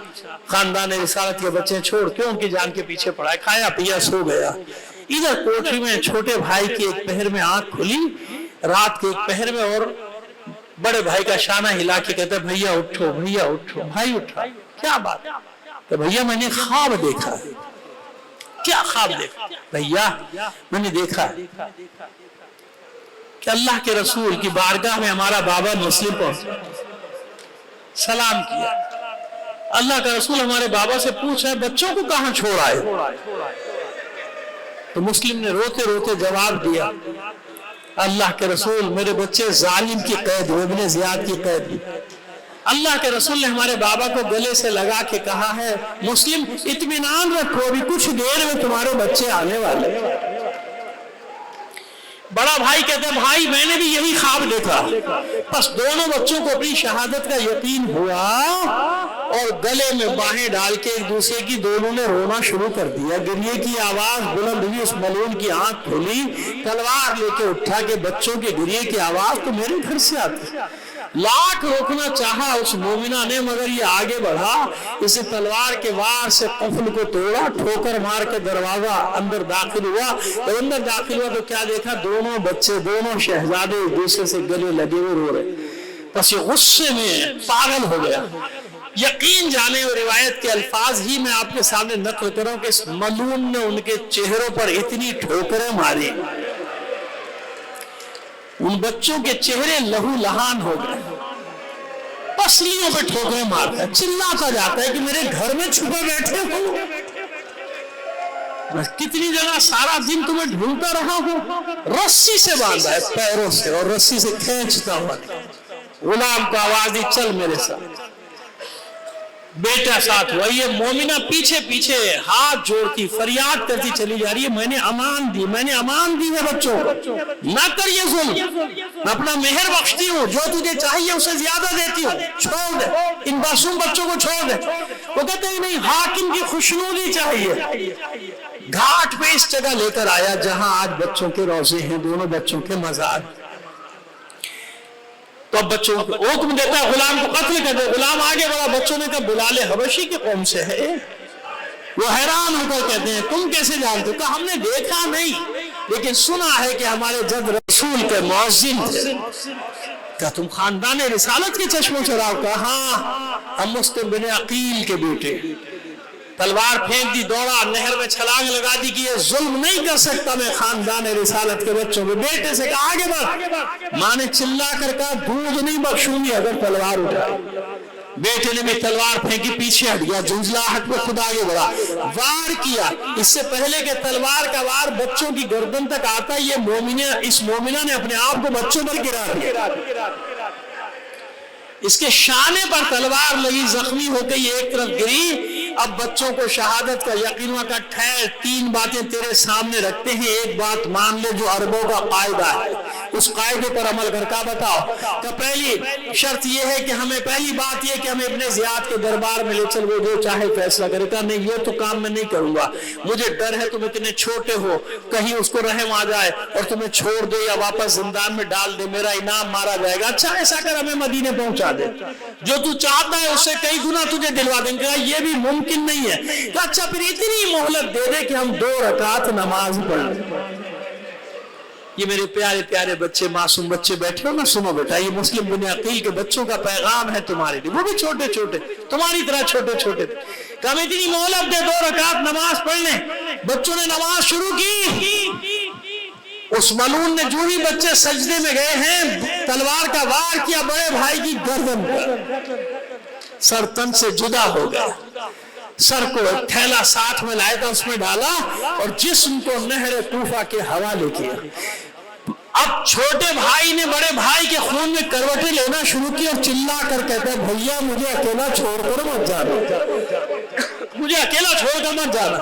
خاندان رسالت کے بچے چھوڑ, کیوں ان کی جان کے پیچھے پڑا ہے, کھایا پیا سو گیا. ادھر کوٹھی میں چھوٹے بھائی کی ایک پہر میں آنکھ کھلی, رات کے ایک پہر میں, اور بڑے بھائی کا شانہ ہلا کے کہتا ہے بھیا اٹھو, بھیا اٹھو. بھائی اٹھا, کیا بات, کہ بھیا میں نے خواب دیکھا. کیا خواب دیکھا؟ بھیا میں نے دیکھا کہ اللہ کے رسول کی بارگاہ میں ہمارا بابا مسلم پہنچا, سلام کیا. اللہ کا رسول ہمارے بابا سے پوچھ رہا ہے بچوں کو کہاں چھوڑ آئے, تو مسلم نے روتے روتے جواب دیا اللہ کے رسول میرے بچے ظالم کی قید, ابن زیاد کی قید. اللہ کے رسول نے ہمارے بابا کو گلے سے لگا کے کہا ہے مسلم اطمینان رکھو, ابھی کچھ دیر میں تمہارے بچے آنے والے. بڑا بھائی کہتے ہیں بھائی میں نے بھی یہی خواب دیکھا. بس دونوں بچوں کو اپنی شہادت کا یقین ہوا اور گلے میں باہیں ڈال کے ایک دوسرے کی دونوں نے رونا شروع کر دیا. گریے کی آواز بلند ہوئی, اس ملعون کی آنکھ کھلی, تلوار لے کے اٹھا کہ بچوں کے گریے کی آواز تو میرے گھر سے آتی. لاکھ روکنا چاہا اس مومنہ نے, مگر یہ آگے بڑھا, اسے تلوار کے وار سے قفل کو توڑا, ٹھوکر مار کے دروازہ اندر داخل ہوا. جب اندر داخل ہوا تو کیا دیکھا, دونوں بچے, دونوں شہزادے ایک دوسرے سے گلے لگے ہوئے رو رہے. بس یہ غصے میں پاگل ہو گیا. یقین جانے اور روایت کے الفاظ ہی میں آپ کے سامنے نقل کروں کہ اس ملعون نے ان کے چہروں پر اتنی ٹھوکریں ماری, ان بچوں کے چہرے لہو لہان ہو گئے, پسلیوں پہ ٹھوکریں مارتا ہے, چلاتا جاتا ہے کہ میرے گھر میں چھپے بیٹھے ہو, میں کتنی جگہ سارا دن تمہیں ڈھونڈتا رہا ہوں. رسی سے باندھا ہے پیروں سے اور رسی سے کھینچتا ہوا. غلام کو آواز دی چل میرے ساتھ. بیٹا ساتھ ہوا. یہ مومنہ پیچھے پیچھے ہاتھ جوڑتی فریاد کرتی چلی جا رہی ہے میں نے امان دی, میں نے امان دی ہے بچوں کو, نہ کر یہ ظلم, میں اپنا مہر بخشتی ہوں, جو تجھے چاہیے اسے زیادہ دیتی ہوں, چھوڑ دے ان معصوم بچوں کو, چھوڑ دے. وہ کہتے ہیں نہیں حاکم کی خوشنودی چاہیے. گھاٹ پہ اس جگہ لے کر آیا جہاں آج بچوں کے روضے ہیں, دونوں بچوں کے مزار. تو اب بچوں کو حکم دیتا ہے غلام کو قتل کر دے. غلام آگے بڑھا, بچوں نے کہا بلال حبشی کے قوم سے ہے. وہ حیران ہو کر کہتے ہیں تم کیسے جانتے ہو؟ کہا ہم نے دیکھا نہیں لیکن سنا ہے کہ ہمارے جد رسول کے مؤذن تھے. کہا تم خاندان رسالت کے چشموں سے راو؟ کہا ہاں ہم مسلم بن عقیل کے بیٹے. تلوار پھینک دی, دوڑا, نہر میں چھلانگ لگا دی کہ یہ ظلم نہیں کر سکتا میں خاندان رسالت کے بچوں کے. بیٹے سے کہا آگے بڑھ. ماں نے چلا کر کہا دودھ نہیں بخشوں گی اگر تلوار اٹھائے. بیٹے نے بھی تلوار پھینکی، پیچھے ہٹ گیا، جھنجھلاہٹ میں خود آگے بڑھا، وار کیا۔ اس سے پہلے کہ تلوار کا وار بچوں کی گردن تک آتا، یہ اس مومنہ نے اپنے آپ کو بچوں پر گرا دیا۔ اس کے شانے پر تلوار لگی، زخمی ہو کے یہ ایک طرف گری۔ اب بچوں کو شہادت کا یقین ہوا کہ ٹھہر، 3 باتیں تیرے سامنے رکھتے ہیں، ایک بات مان لے جو عربوں کا قاعدہ ہے، اس قاعدے پر عمل کر کا بتاؤ۔ کہ پہلی شرط یہ ہے کہ پہلی بات یہ کہ ہمیں ابن زیاد کے دربار میں لے چل، وہ جو چاہے فیصلہ کرے۔ کہا نہیں، یہ تو کام میں نہیں کروں گا، مجھے ڈر ہے تم اتنے چھوٹے ہو، کہیں اس کو رحم آ جائے اور تمہیں چھوڑ دے یا واپس زندان میں ڈال دے، میرا انعام مارا جائے گا۔ اچھا ایسا کر ہمیں مدینے پہنچا دے، جو تو چاہتا ہے اس سے کئی گنا تجھے دلوا دیں گے۔ یہ بھی ممکن نہیں ہے کہ اچھا پھر اتنی مہلت دے دے کہ ہم 2 رکعت نماز پڑھ لیں۔ یہ میرے پیارے پیارے بچے، معصوم بچے بیٹھے ہو نا، سنو بیٹا، یہ مسلم بن عقیل کے بچوں کا پیغام ہے تمہارے لیے، وہ بھی چھوٹے چھوٹے، تمہاری طرح چھوٹے چھوٹے۔ کہ ہم اتنی مہلت دے 2 رکعت نماز پڑھ لیں۔ بچوں نے نماز شروع کی، اس ملعون نے جو ہی بچے سجدے میں گئے ہیں، تلوار کا وار کیا بڑے بھائی کی گردن پر، سر تن سے جدا ہو گیا۔ سر کو ایک تھیلا ساتھ میں لائے تھا، اس میں ڈالا اور جسم کو نہر طوفا کے حوالے کیا۔ اب چھوٹے بھائی نے بڑے بھائی کے خون میں کروٹیں لینا شروع کی اور چلا کر کہتا ہے بھیا مجھے اکیلا چھوڑ کر مت جانا، مجھے اکیلا چھوڑ کر مت جانا۔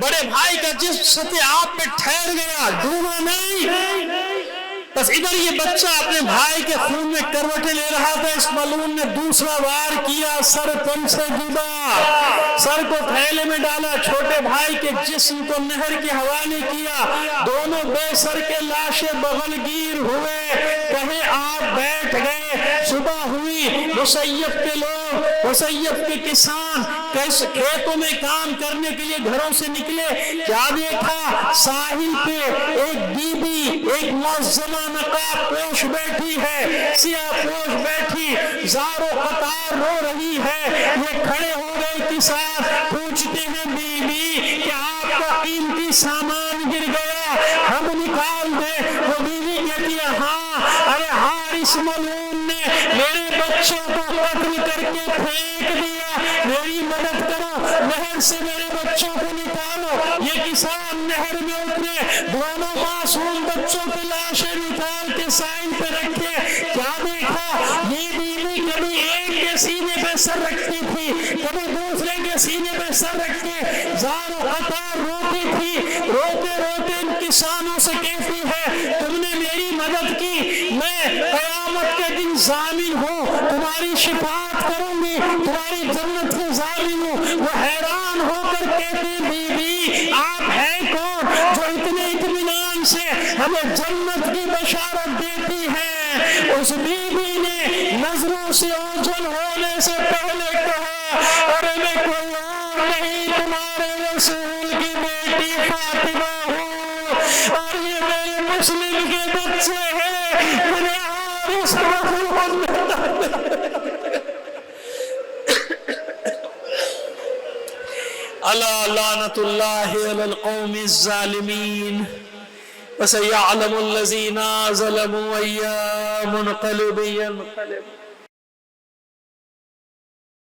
بڑے بھائی کا جسم سطح آپ پہ ٹھہر گیا، ڈوبا نہیں۔ بس ادھر یہ بچہ اپنے بھائی کے خون میں کروٹیں لے رہا تھا، اس ملعون نے دوسرا وار کیا، سر تن سے جدا، سر کو تھیلے میں ڈالا، چھوٹے بھائی کے جسم کو نہر کے حوالے کیا۔ دونوں بے سر کے لاشیں بغل گیر ہوئے، کہیں آپ بیٹھ گئے۔ صبح ہوئی، مسیب کے لوگ، مسیب کے کسان کھیتوں میں کام کرنے کے لیے گھروں سے نکلے۔ کیا دیکھا؟ ساحل پہ ایک بی بی، ایک معظمہ نقاب پوش بیٹھی ہے، سیاہ پوش بیٹھی، زار و قطار رو رہی ہے۔ یہ کھڑے ہو گئے کسان، پوچھتے ہیں بی بی کہ آپ کا قیمتی سامان گر گیا، ہم نکال دیں؟ وہ بیوی کہتی ہے ہاں، ارے حارث ملعون نے میرے بچوں کو قتل کر کے پھینک دیا، میری مدد کرو، نہر سے میرے بچوں کو نکالو۔ یہ کسان نہر میں اترے، دونوں معصوم بچوں کی لاشیں نکال کے سائن پہ رکھے۔ کیا دیکھا؟ یہ بیوی کبھی ایک کے سینے پہ سر رکھتی تھی، کبھی دوسرے کے سینے پہ سر رکھ کے زار و قطار روتی تھی، روتے روتے ان کسانوں سے کہتی ہے تم نے میری مدد کی، میں قیامت کے دن ضامن ہوں، تمہاری شفاعت کروں گی، تمہاری جنت کے ضامن ہوں۔ وہ حیران ہو کر کہتے بی بی آپ ہیں کون جو اتنے اطمینان سے ہمیں جنت کی بشارت دیتی ہے؟ اس بی بی نے نظروں سے اوجھل ہونے سے پہلے کہا ارے میں کوئی اور نہیں، تمہارے رسول کی بیٹی فاطمہ ہوں، اور یہ میرے مسلم کے بچے ہیں، میرے حارث الا لعنت اللہ علی القوم الظالمین وسيعلم الذين ظلموا أي منقلب ينقلب